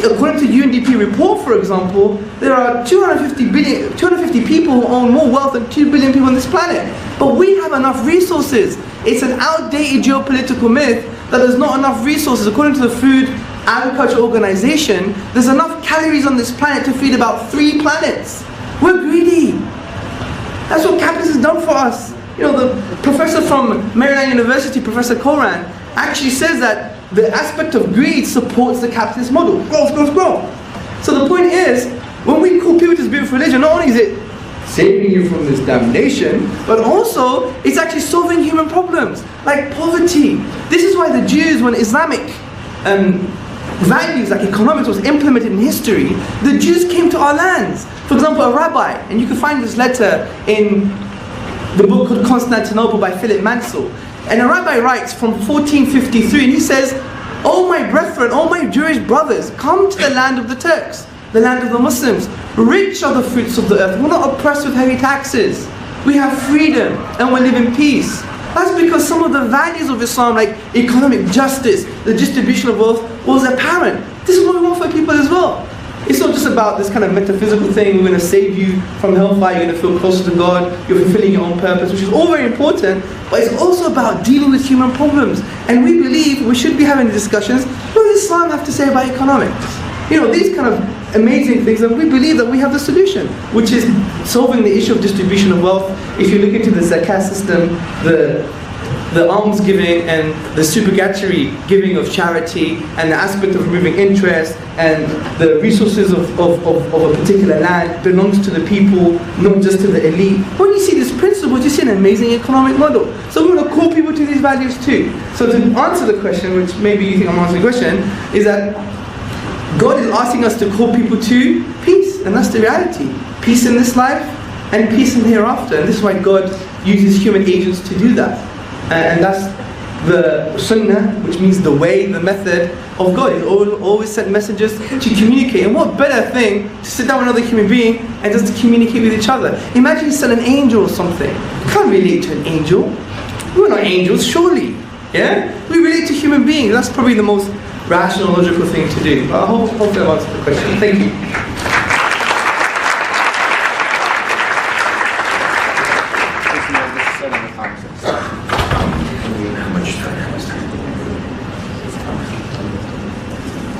according to UNDP report, for example, there are 250 people who own more wealth than 2 billion people on this planet. But we have enough resources. It's an outdated geopolitical myth that there's not enough resources. According to the Food Agriculture Organization, there's enough calories on this planet to feed about 3 planets. We're greedy. That's what capitalism has done for us. You know, the professor from Maryland University, Professor Koran, actually says that the aspect of greed supports the capitalist model. Growth, growth, growth. So the point is, when we call people to this beautiful religion, not only is it saving you from this damnation, but also it's actually solving human problems, like poverty. This is why the Jews, when Islamic values like economics was implemented in history, the Jews came to our lands. For example, a rabbi, and you can find this letter in the book called Constantinople by Philip Mansell. And a rabbi writes from 1453, and he says, "Oh my brethren, oh my Jewish brothers, come to the land of the Turks, the land of the Muslims. Rich are the fruits of the earth. We're not oppressed with heavy taxes. We have freedom, and we live in peace." That's because some of the values of Islam, like economic justice, the distribution of wealth, was apparent. This is what we want for people as well. It's not just about this kind of metaphysical thing, we're going to save you from hellfire, you're going to feel closer to God, you're fulfilling your own purpose, which is all very important, but it's also about dealing with human problems. And we believe we should be having discussions, what does Islam have to say about economics? You know, these kind of amazing things, and we believe that we have the solution, which is solving the issue of distribution of wealth. If you look into the zakat system, the alms giving and the supererogatory giving of charity, and the aspect of removing interest, and the resources of a particular land belongs to the people, not just to the elite. When you see these principles, you see an amazing economic model. So we want to call people to these values too. So to answer the question, which maybe you think I'm answering the question, is that God is asking us to call people to peace, and that's the reality. Peace in this life, and peace in the hereafter. And this is why God uses human agents to do that. And that's the sunnah, which means the way, the method of God. He's always sent messengers to communicate. And what better thing to sit down with another human being and just to communicate with each other. Imagine you send an angel or something. You can't relate to an angel. We're not angels, surely. Yeah? We relate to human beings. That's probably the most rational, logical thing to do. But I hope I've answered the question. Thank you.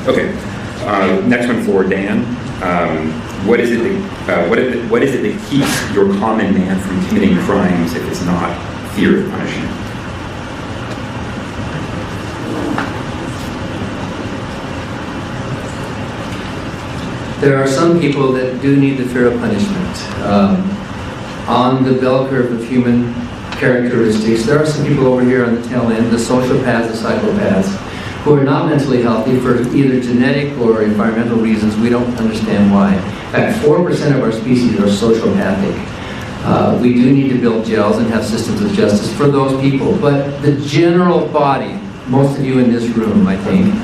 Okay, next one for Dan. What is it that keeps your common man from committing crimes if it's not fear of punishment? There are some people that do need the fear of punishment. On the bell curve of human characteristics, there are some people over here on the tail end, the sociopaths, the psychopaths, who are not mentally healthy for either genetic or environmental reasons. We don't understand why. In fact, 4% of our species are sociopathic. We do need to build jails and have systems of justice for those people. But the general body, most of you in this room, I think,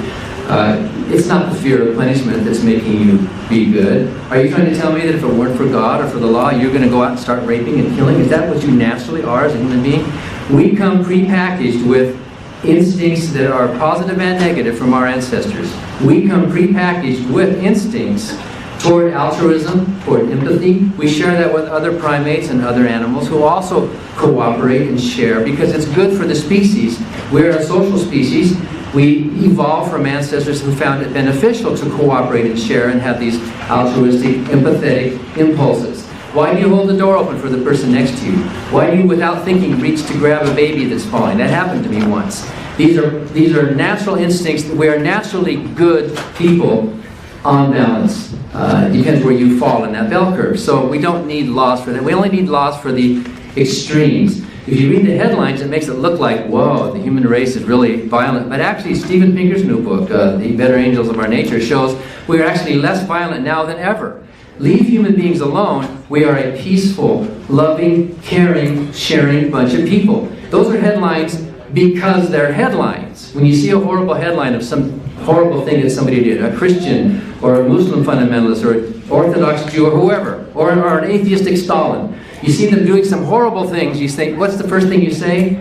it's not the fear of punishment that's making you be good. Are you trying to tell me that if it weren't for God or for the law, you're going to go out and start raping and killing? Is that what you naturally are as a human being? We come prepackaged with instincts that are positive and negative from our ancestors. We come prepackaged with instincts toward altruism, toward empathy. We share that with other primates and other animals who also cooperate and share because it's good for the species. We're a social species. We evolved from ancestors who found it beneficial to cooperate and share and have these altruistic, empathetic impulses. Why do you hold the door open for the person next to you? Why do you, without thinking, reach to grab a baby that's falling? That happened to me once. These are natural instincts. We are naturally good people on balance. It depends where you fall in that bell curve. So we don't need laws for that. We only need laws for the extremes. If you read the headlines, it makes it look like, whoa, the human race is really violent. But actually, Steven Pinker's new book, The Better Angels of Our Nature, shows we are actually less violent now than ever. Leave human beings alone. We are a peaceful, loving, caring, sharing bunch of people. Those are headlines because they're headlines. When you see a horrible headline of some horrible thing that somebody did, a Christian or a Muslim fundamentalist or an Orthodox Jew or whoever, or an atheistic Stalin, you see them doing some horrible things, you think, what's the first thing you say?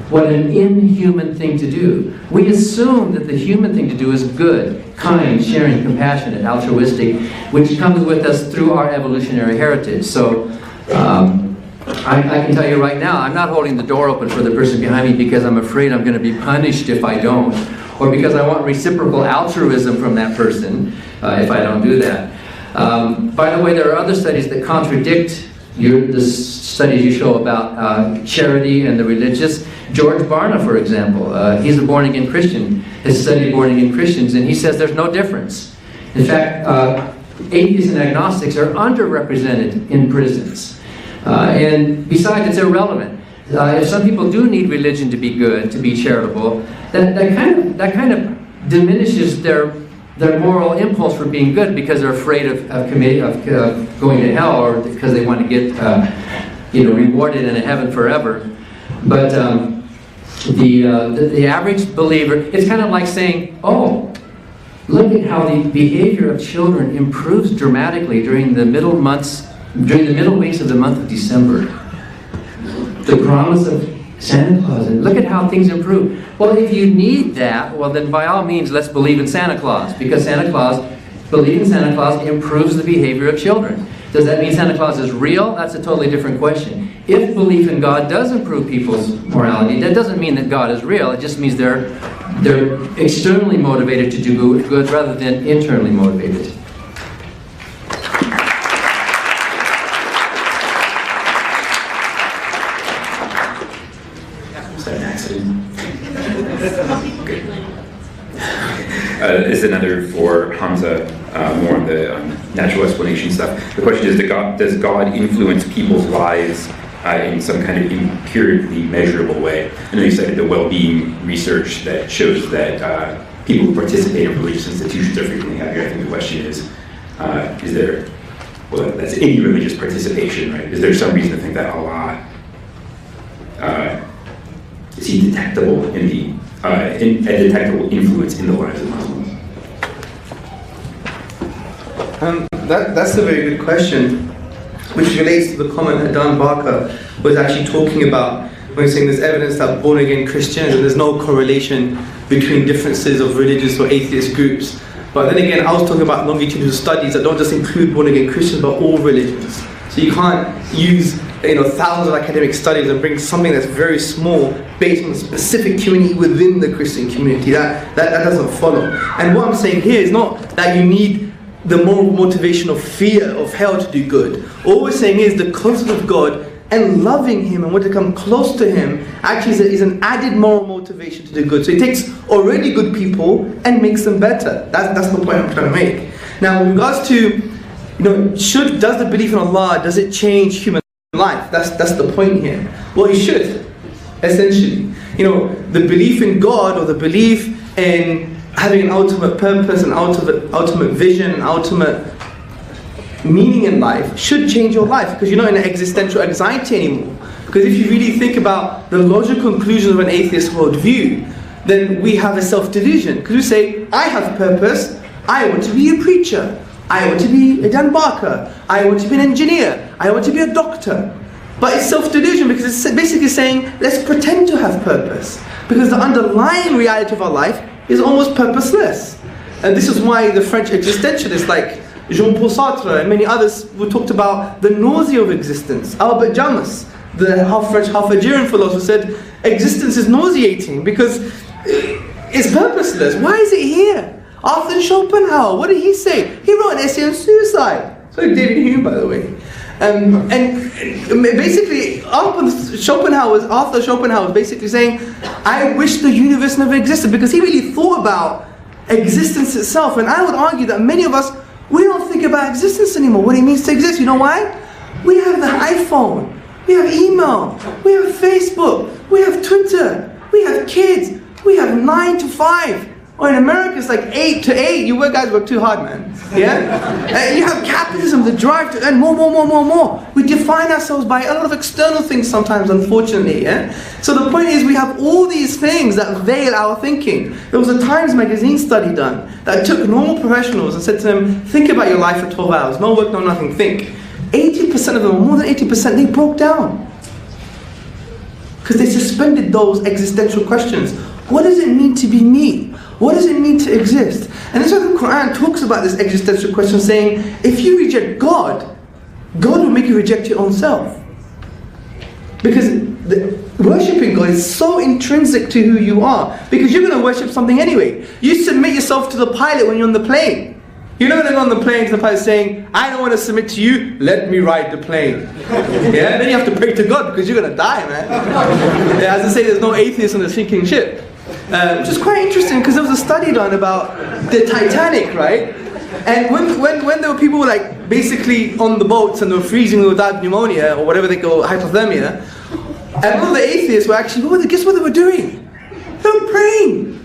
What an inhuman thing to do. We assume that the human thing to do is good, kind, sharing, compassionate, altruistic, which comes with us through our evolutionary heritage. So I can tell you right now, I'm not holding the door open for the person behind me because I'm afraid I'm going to be punished if I don't, or because I want reciprocal altruism from that person if I don't do that. By the way, there are other studies that contradict the studies you show about charity and the religious. George Barna, for example, he's a born-again Christian, has studied born-again Christians, and he says there's no difference. In fact, atheists and agnostics are underrepresented in prisons. And besides, it's irrelevant. If some people do need religion to be good, to be charitable, that kind of diminishes their moral impulse for being good because they're afraid of going to hell, or because they want to get rewarded in a heaven forever. But the average believer, it's kind of like saying, oh, look at how the behavior of children improves dramatically during the middle weeks of the month of December. The promise of Santa Claus, and look at how things improve. Well, if you need that, well then by all means let's believe in Santa Claus, because believing in Santa Claus improves the behavior of children. Does that mean Santa Claus is real? That's a totally different question. If belief in God does improve people's morality, that doesn't mean that God is real. It just means they're externally motivated to do good rather than internally motivated. This is another for Hamza, more on the natural explanation stuff. The question is, does God influence people's lives in some kind of empirically measurable way? I know you cited the well-being research that shows that people who participate in religious institutions are frequently happier. I think the question is there, well, that's any religious participation, right? Is there some reason to think that Allah, is he detectable in a detectable influence in the lives of Muslims? That's a very good question, which relates to the comment that Dan Barker was actually talking about when he's saying there's evidence that born-again Christians, and there's no correlation between differences of religious or atheist groups. But then again, I was talking about longitudinal studies that don't just include born-again Christians, but all religions. So you can't use thousands of academic studies and bring something that's very small based on a specific community within the Christian community. That doesn't follow. And what I'm saying here is not that you need the moral motivation of fear of hell to do good. All we're saying is the concept of God and loving Him and want to come close to Him actually is an added moral motivation to do good. So it takes already good people and makes them better. That's the point I'm trying to make. Now, in regards to, does the belief in Allah, does it change human life? That's the point here. Well, it should, essentially. The belief in God, or the belief in having an ultimate purpose, an ultimate vision, an ultimate meaning in life should change your life, because you're not in an existential anxiety anymore. Because if you really think about the logical conclusion of an atheist worldview, then we have a self-delusion. Because we say, I have purpose, I want to be a preacher, I want to be a Dan Barker, I want to be an engineer, I want to be a doctor. But it's self-delusion, because it's basically saying, let's pretend to have purpose. Because the underlying reality of our life is almost purposeless. And this is why the French existentialists like Jean-Paul Sartre and many others who talked about the nausea of existence. Albert Camus, the half French, half Algerian philosopher, said existence is nauseating because it's purposeless. Why is it here? Arthur Schopenhauer, what did he say? He wrote an essay on suicide. So did David Hume, by the way. And basically, Arthur Schopenhauer was basically saying, I wish the universe never existed, because he really thought about existence itself. And I would argue that many of us, we don't think about existence anymore, what it means to exist. You know why? We have the iPhone, we have email, we have Facebook, we have Twitter, we have kids, we have 9 to 5. Or in America, it's like 8 to 8. You guys work too hard, man. Yeah? You have capitalism, the drive to earn more. We define ourselves by a lot of external things sometimes, unfortunately. Yeah? So the point is, we have all these things that veil our thinking. There was a Times magazine study done that took normal professionals and said to them, think about your life for 12 hours. No work, no nothing, think. 80% of them, or more than 80%, they broke down. Because they suspended those existential questions. What does it mean to be me? What does it mean to exist? And that's why the Quran talks about this existential question, saying, if you reject God, God will make you reject your own self. Because worshipping God is so intrinsic to who you are. Because you're going to worship something anyway. You submit yourself to the pilot when you're on the plane. You're not going to go on the plane to the pilot saying, I don't want to submit to you, let me ride the plane. Yeah? Then you have to pray to God, because you're going to die, man. Yeah, as I say, there's no atheist on the sinking ship. Which is quite interesting, because there was a study done about the Titanic, right? And when there were people like basically on the boats and they were freezing without pneumonia or whatever they call hypothermia, and all the atheists were actually, guess what they were doing? They were praying.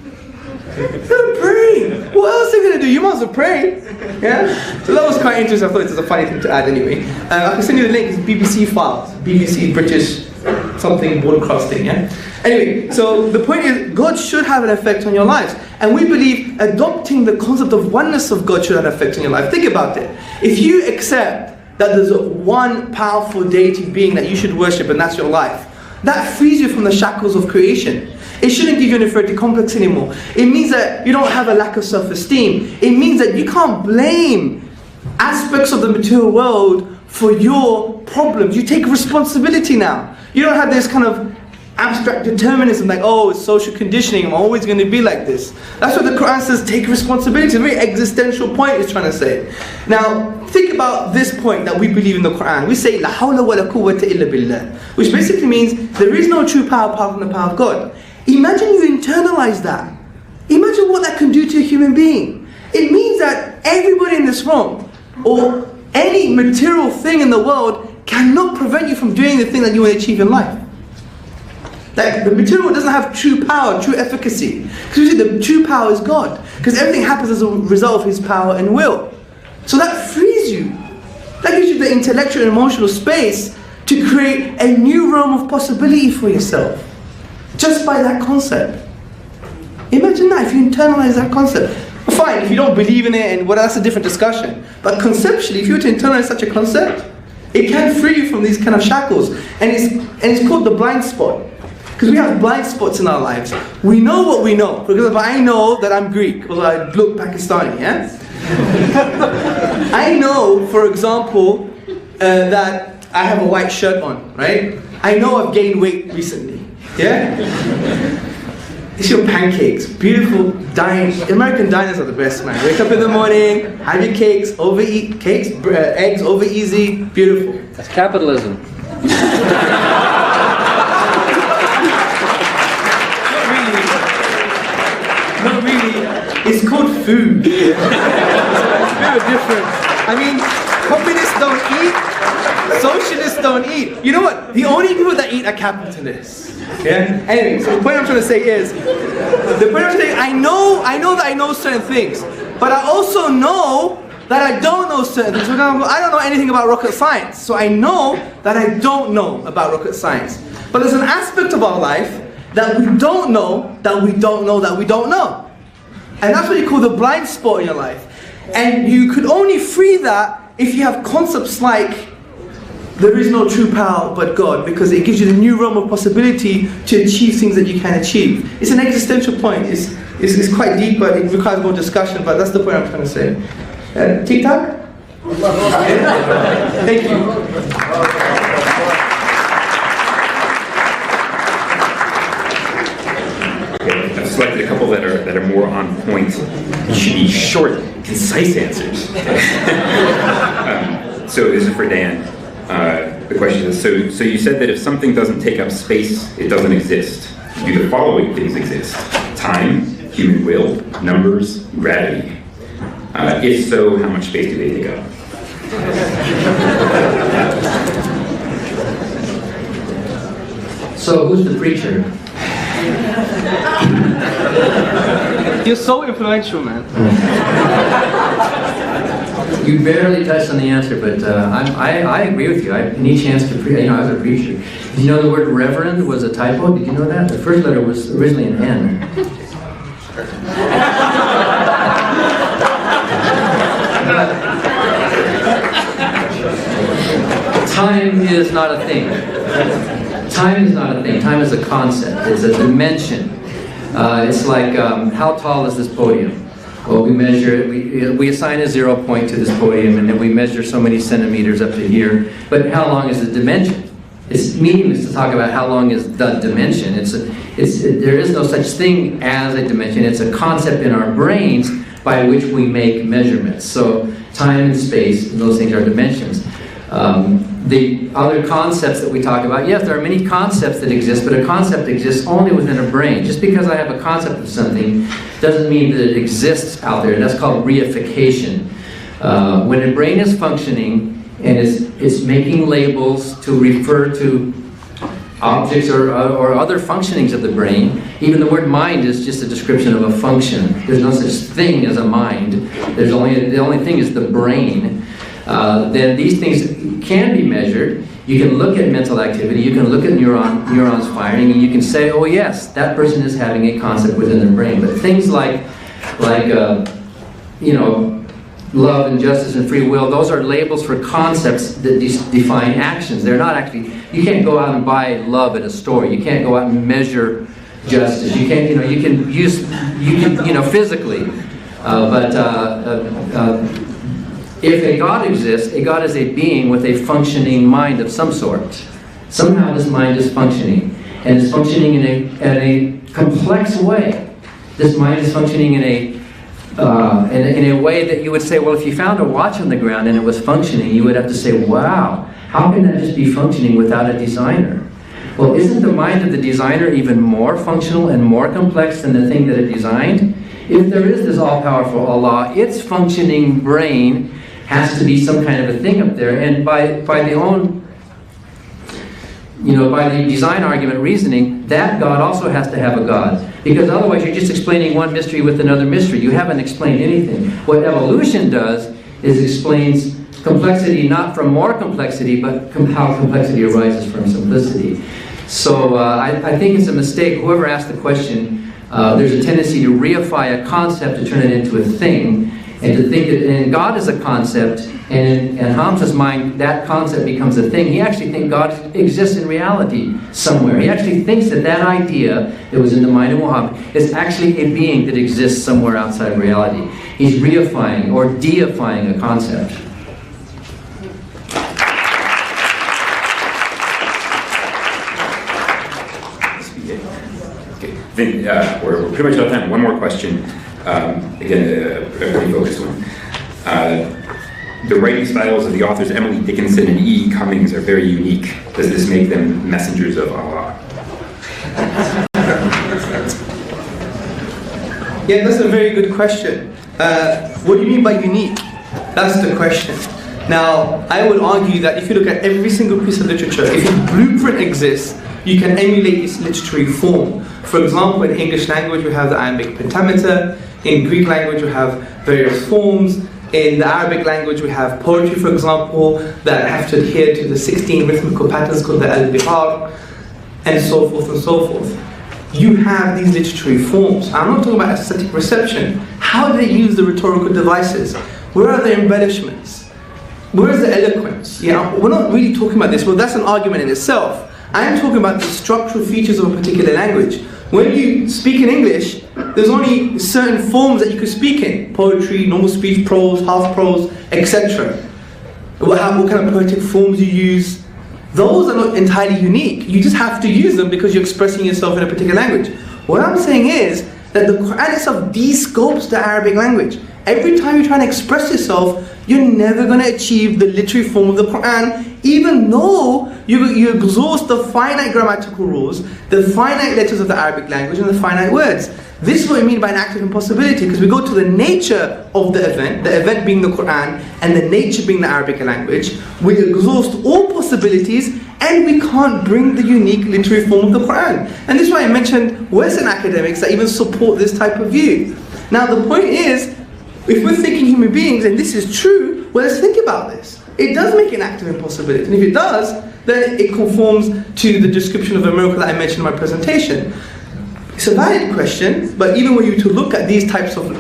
They were praying. What else are they going to do? You must have prayed. Yeah? So that was quite interesting. I thought it was a funny thing to add anyway. I can send you the link. It's BBC files. BBC British something broadcasting, yeah? Anyway, so the point is, God should have an effect on your lives. And we believe adopting the concept of oneness of God should have an effect on your life. Think about it. If you accept that there's one powerful deity being that you should worship and that's your life, that frees you from the shackles of creation. It shouldn't give you an inferiority complex anymore. It means that you don't have a lack of self-esteem. It means that you can't blame aspects of the material world for your problems. You take responsibility now. You don't have this kind of abstract determinism like, oh, it's social conditioning, I'm always going to be like this. That's what the Quran says, take responsibility. It's a very existential point it's trying to say. Now, think about this point that we believe in the Quran. We say, La hawla wa la quwwata illa billah, which basically means there is no true power apart from the power of God. Imagine you internalize that. Imagine what that can do to a human being. It means that everybody in this room, or any material thing in the world, cannot prevent you from doing the thing that you want to achieve in life. Like, the material doesn't have true power, true efficacy. Because you see, the true power is God. Because everything happens as a result of His power and will. So that frees you. That gives you the intellectual and emotional space to create a new realm of possibility for yourself. Just by that concept. Imagine that, if you internalize that concept. Fine, if you don't believe in it, and well, that's a different discussion. But conceptually, if you were to internalize such a concept, it can free you from these kind of shackles. And it's called the blind spot. Because we have blind spots in our lives. We know what we know. For example, I know that I'm Greek, although I look Pakistani, yeah? I know, for example, that I have a white shirt on, right? I know I've gained weight recently, yeah? It's your pancakes, beautiful American diners are the best, man. Wake up in the morning, have your cakes, overeat cakes, eggs over easy, beautiful. That's capitalism. Not really. It's called food. of a difference. I mean, communists don't eat, socialists don't eat. You know what? The only people that eat are capitalists. Yeah? Anyway, so the point I'm trying to say is, I know that I know certain things, but I also know that I don't know certain things. For example, I don't know anything about rocket science, so I know that I don't know about rocket science. But there's an aspect of our life that we don't know, that we don't know, that we don't know. And that's what you call the blind spot in your life. And you could only free that if you have concepts like, there is no true power but God, because it gives you the new realm of possibility to achieve things that you can achieve. It's an existential point. It's quite deep, but it requires more discussion, but that's the point I'm trying to say. TikTok? Thank you. I've selected a couple that are more on point. It should be short, concise answers. So this is for Dan. The question is, so you said that if something doesn't take up space, it doesn't exist. Do the following things exist? Time, human will, numbers, gravity. If so, how much space do they take up? So who's the preacher? You're so influential, man. You barely touched on the answer, but I agree with you. Any chance to preach? You know, I was a preacher. Did you know the word reverend was a typo? Did you know that? The first letter was originally an N. Time is not a thing. Time is not a thing. Time is a concept. It's a dimension. It's like, how tall is this podium? Well, we measure it, we assign a 0 point to this podium, and then we measure so many centimeters up to here. But how long is the dimension? It's meaningless to talk about how long is the dimension. There is no such thing as a dimension. It's a concept in our brains by which we make measurements. So time and space, those things are dimensions. The other concepts that we talk about, yes, there are many concepts that exist, but a concept exists only within a brain. Just because I have a concept of something doesn't mean that it exists out there. That's called reification. When a brain is functioning and is making labels to refer to objects or other functionings of the brain, even the word mind is just a description of a function. There's no such thing as a mind. The only thing is the brain. Then these things can be measured. You can look at mental activity, you can look at neurons firing, and you can say, oh yes, that person is having a concept within their brain. But things like you know, love and justice and free will, those are labels for concepts that define actions. They're not actually, you can't go out and buy love at a store. You can't go out and measure justice. You can't, you know, you can physically, if a God exists, a God is a being with a functioning mind of some sort. Somehow this mind is functioning, and it's functioning in a complex way. This mind is functioning in a way that you would say, well, if you found a watch on the ground and it was functioning, you would have to say, wow, how can that just be functioning without a designer? Well, isn't the mind of the designer even more functional and more complex than the thing that it designed? If there is this all-powerful Allah, its functioning brain has to be some kind of a thing up there, and by the design argument reasoning, that God also has to have a God, because otherwise you're just explaining one mystery with another mystery. You haven't explained anything. What evolution does is explains complexity not from more complexity, but how complexity arises from simplicity. So I think it's a mistake. Whoever asked the question, there's a tendency to reify a concept to turn it into a thing, and to think that God is a concept, and in Hamza's mind, that concept becomes a thing. He actually thinks God exists in reality somewhere. He actually thinks that that idea that was in the mind of Muhammad is actually a being that exists somewhere outside reality. He's reifying or deifying a concept. Then we're pretty much out of time. One more question. Again, a pretty focused one. The writing styles of the authors Emily Dickinson and E. Cummings are very unique. Does this make them messengers of Allah? Yeah, that's a very good question. What do you mean by unique? That's the question. Now, I would argue that if you look at every single piece of literature, if a blueprint exists, you can emulate its literary form. For example, in English language, we have the iambic pentameter. In Greek language, we have various forms. In the Arabic language, we have poetry, for example, that have to adhere to the 16 rhythmical patterns called the al-bihar, and so forth and so forth. You have these literary forms. I'm not talking about aesthetic reception. How do they use the rhetorical devices? Where are the embellishments? Where is the eloquence? You know, we're not really talking about this. Well, that's an argument in itself. I'm talking about the structural features of a particular language. When you speak in English, there's only certain forms that you could speak in. Poetry, normal speech, prose, half prose, etc. What kind of poetic forms you use. Those are not entirely unique. You just have to use them because you're expressing yourself in a particular language. What I'm saying is that the Quran itself de-scopes the Arabic language. Every time you try to express yourself, you're never going to achieve the literary form of the Quran, even though you exhaust the finite grammatical rules, the finite letters of the Arabic language, and the finite words. This is what we mean by an act of impossibility, because we go to the nature of the event being the Quran, and the nature being the Arabic language. We exhaust all possibilities, and we can't bring the unique literary form of the Quran. And this is why I mentioned Western academics that even support this type of view. Now the point is, if we're thinking human beings, and this is true, well, let's think about this. It does make an act of impossibility, and if it does, then it conforms to the description of a miracle that I mentioned in my presentation. It's a valid question, but even when you to look at these types of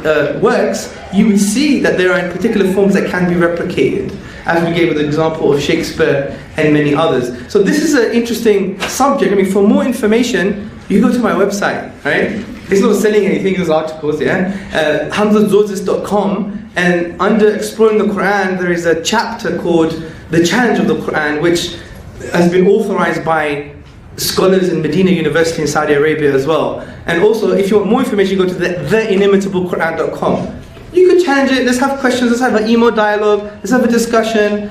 works, you would see that there are particular forms that can be replicated, as we gave the example of Shakespeare and many others. So this is an interesting subject. I mean, for more information, you go to my website, right? It's not selling anything, it's articles, yeah? tezورتزیس.com, and under Exploring the Quran, there is a chapter called The Challenge of the Quran, which has been authorized by scholars in Medina University in Saudi Arabia as well. And also, if you want more information, go to theinimitablequran.com. You could challenge it, let's have questions, let's have an email dialogue, let's have a discussion,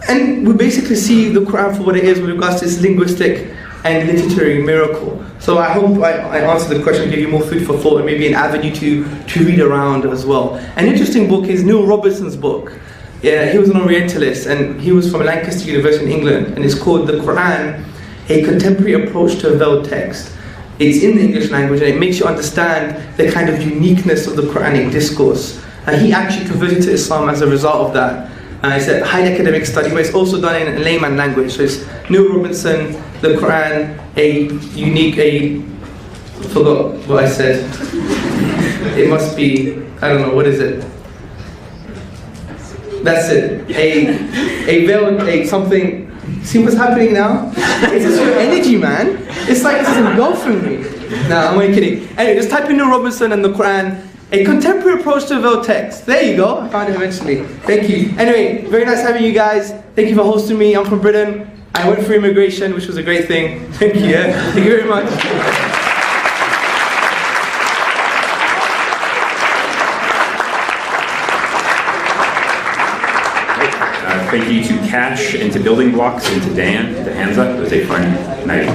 and we basically see the Quran for what it is with regards to its linguistic and literary miracle. So I hope I answered the question, give you more food for thought, and maybe an avenue to read around as well. An interesting book is Neil Robertson's book. Yeah, he was an Orientalist, and he was from Lancaster University in England, and it's called The Quran, A Contemporary Approach to a Veiled Text. It's in the English language, and it makes you understand the kind of uniqueness of the Quranic discourse. And he actually converted to Islam as a result of that. It's a high academic study, but it's also done in layman language. So it's Neil Robinson, the Quran, I forgot what I said. It must be, I don't know, what is it? That's it. A something. See what's happening now? It's just your energy, man. It's like it's engulfing me. No, I'm only kidding. Anyway, just type in Neil Robinson and the Quran. A contemporary approach to a veiled text. There you go. I found it eventually. Thank you. Anyway, very nice having you guys. Thank you for hosting me. I'm from Britain. I went through immigration, which was a great thing. Thank you. Yeah? Thank you very much. Thank you to Cash and to Building Blocks and to Dan, to Hamza. It was a fun night.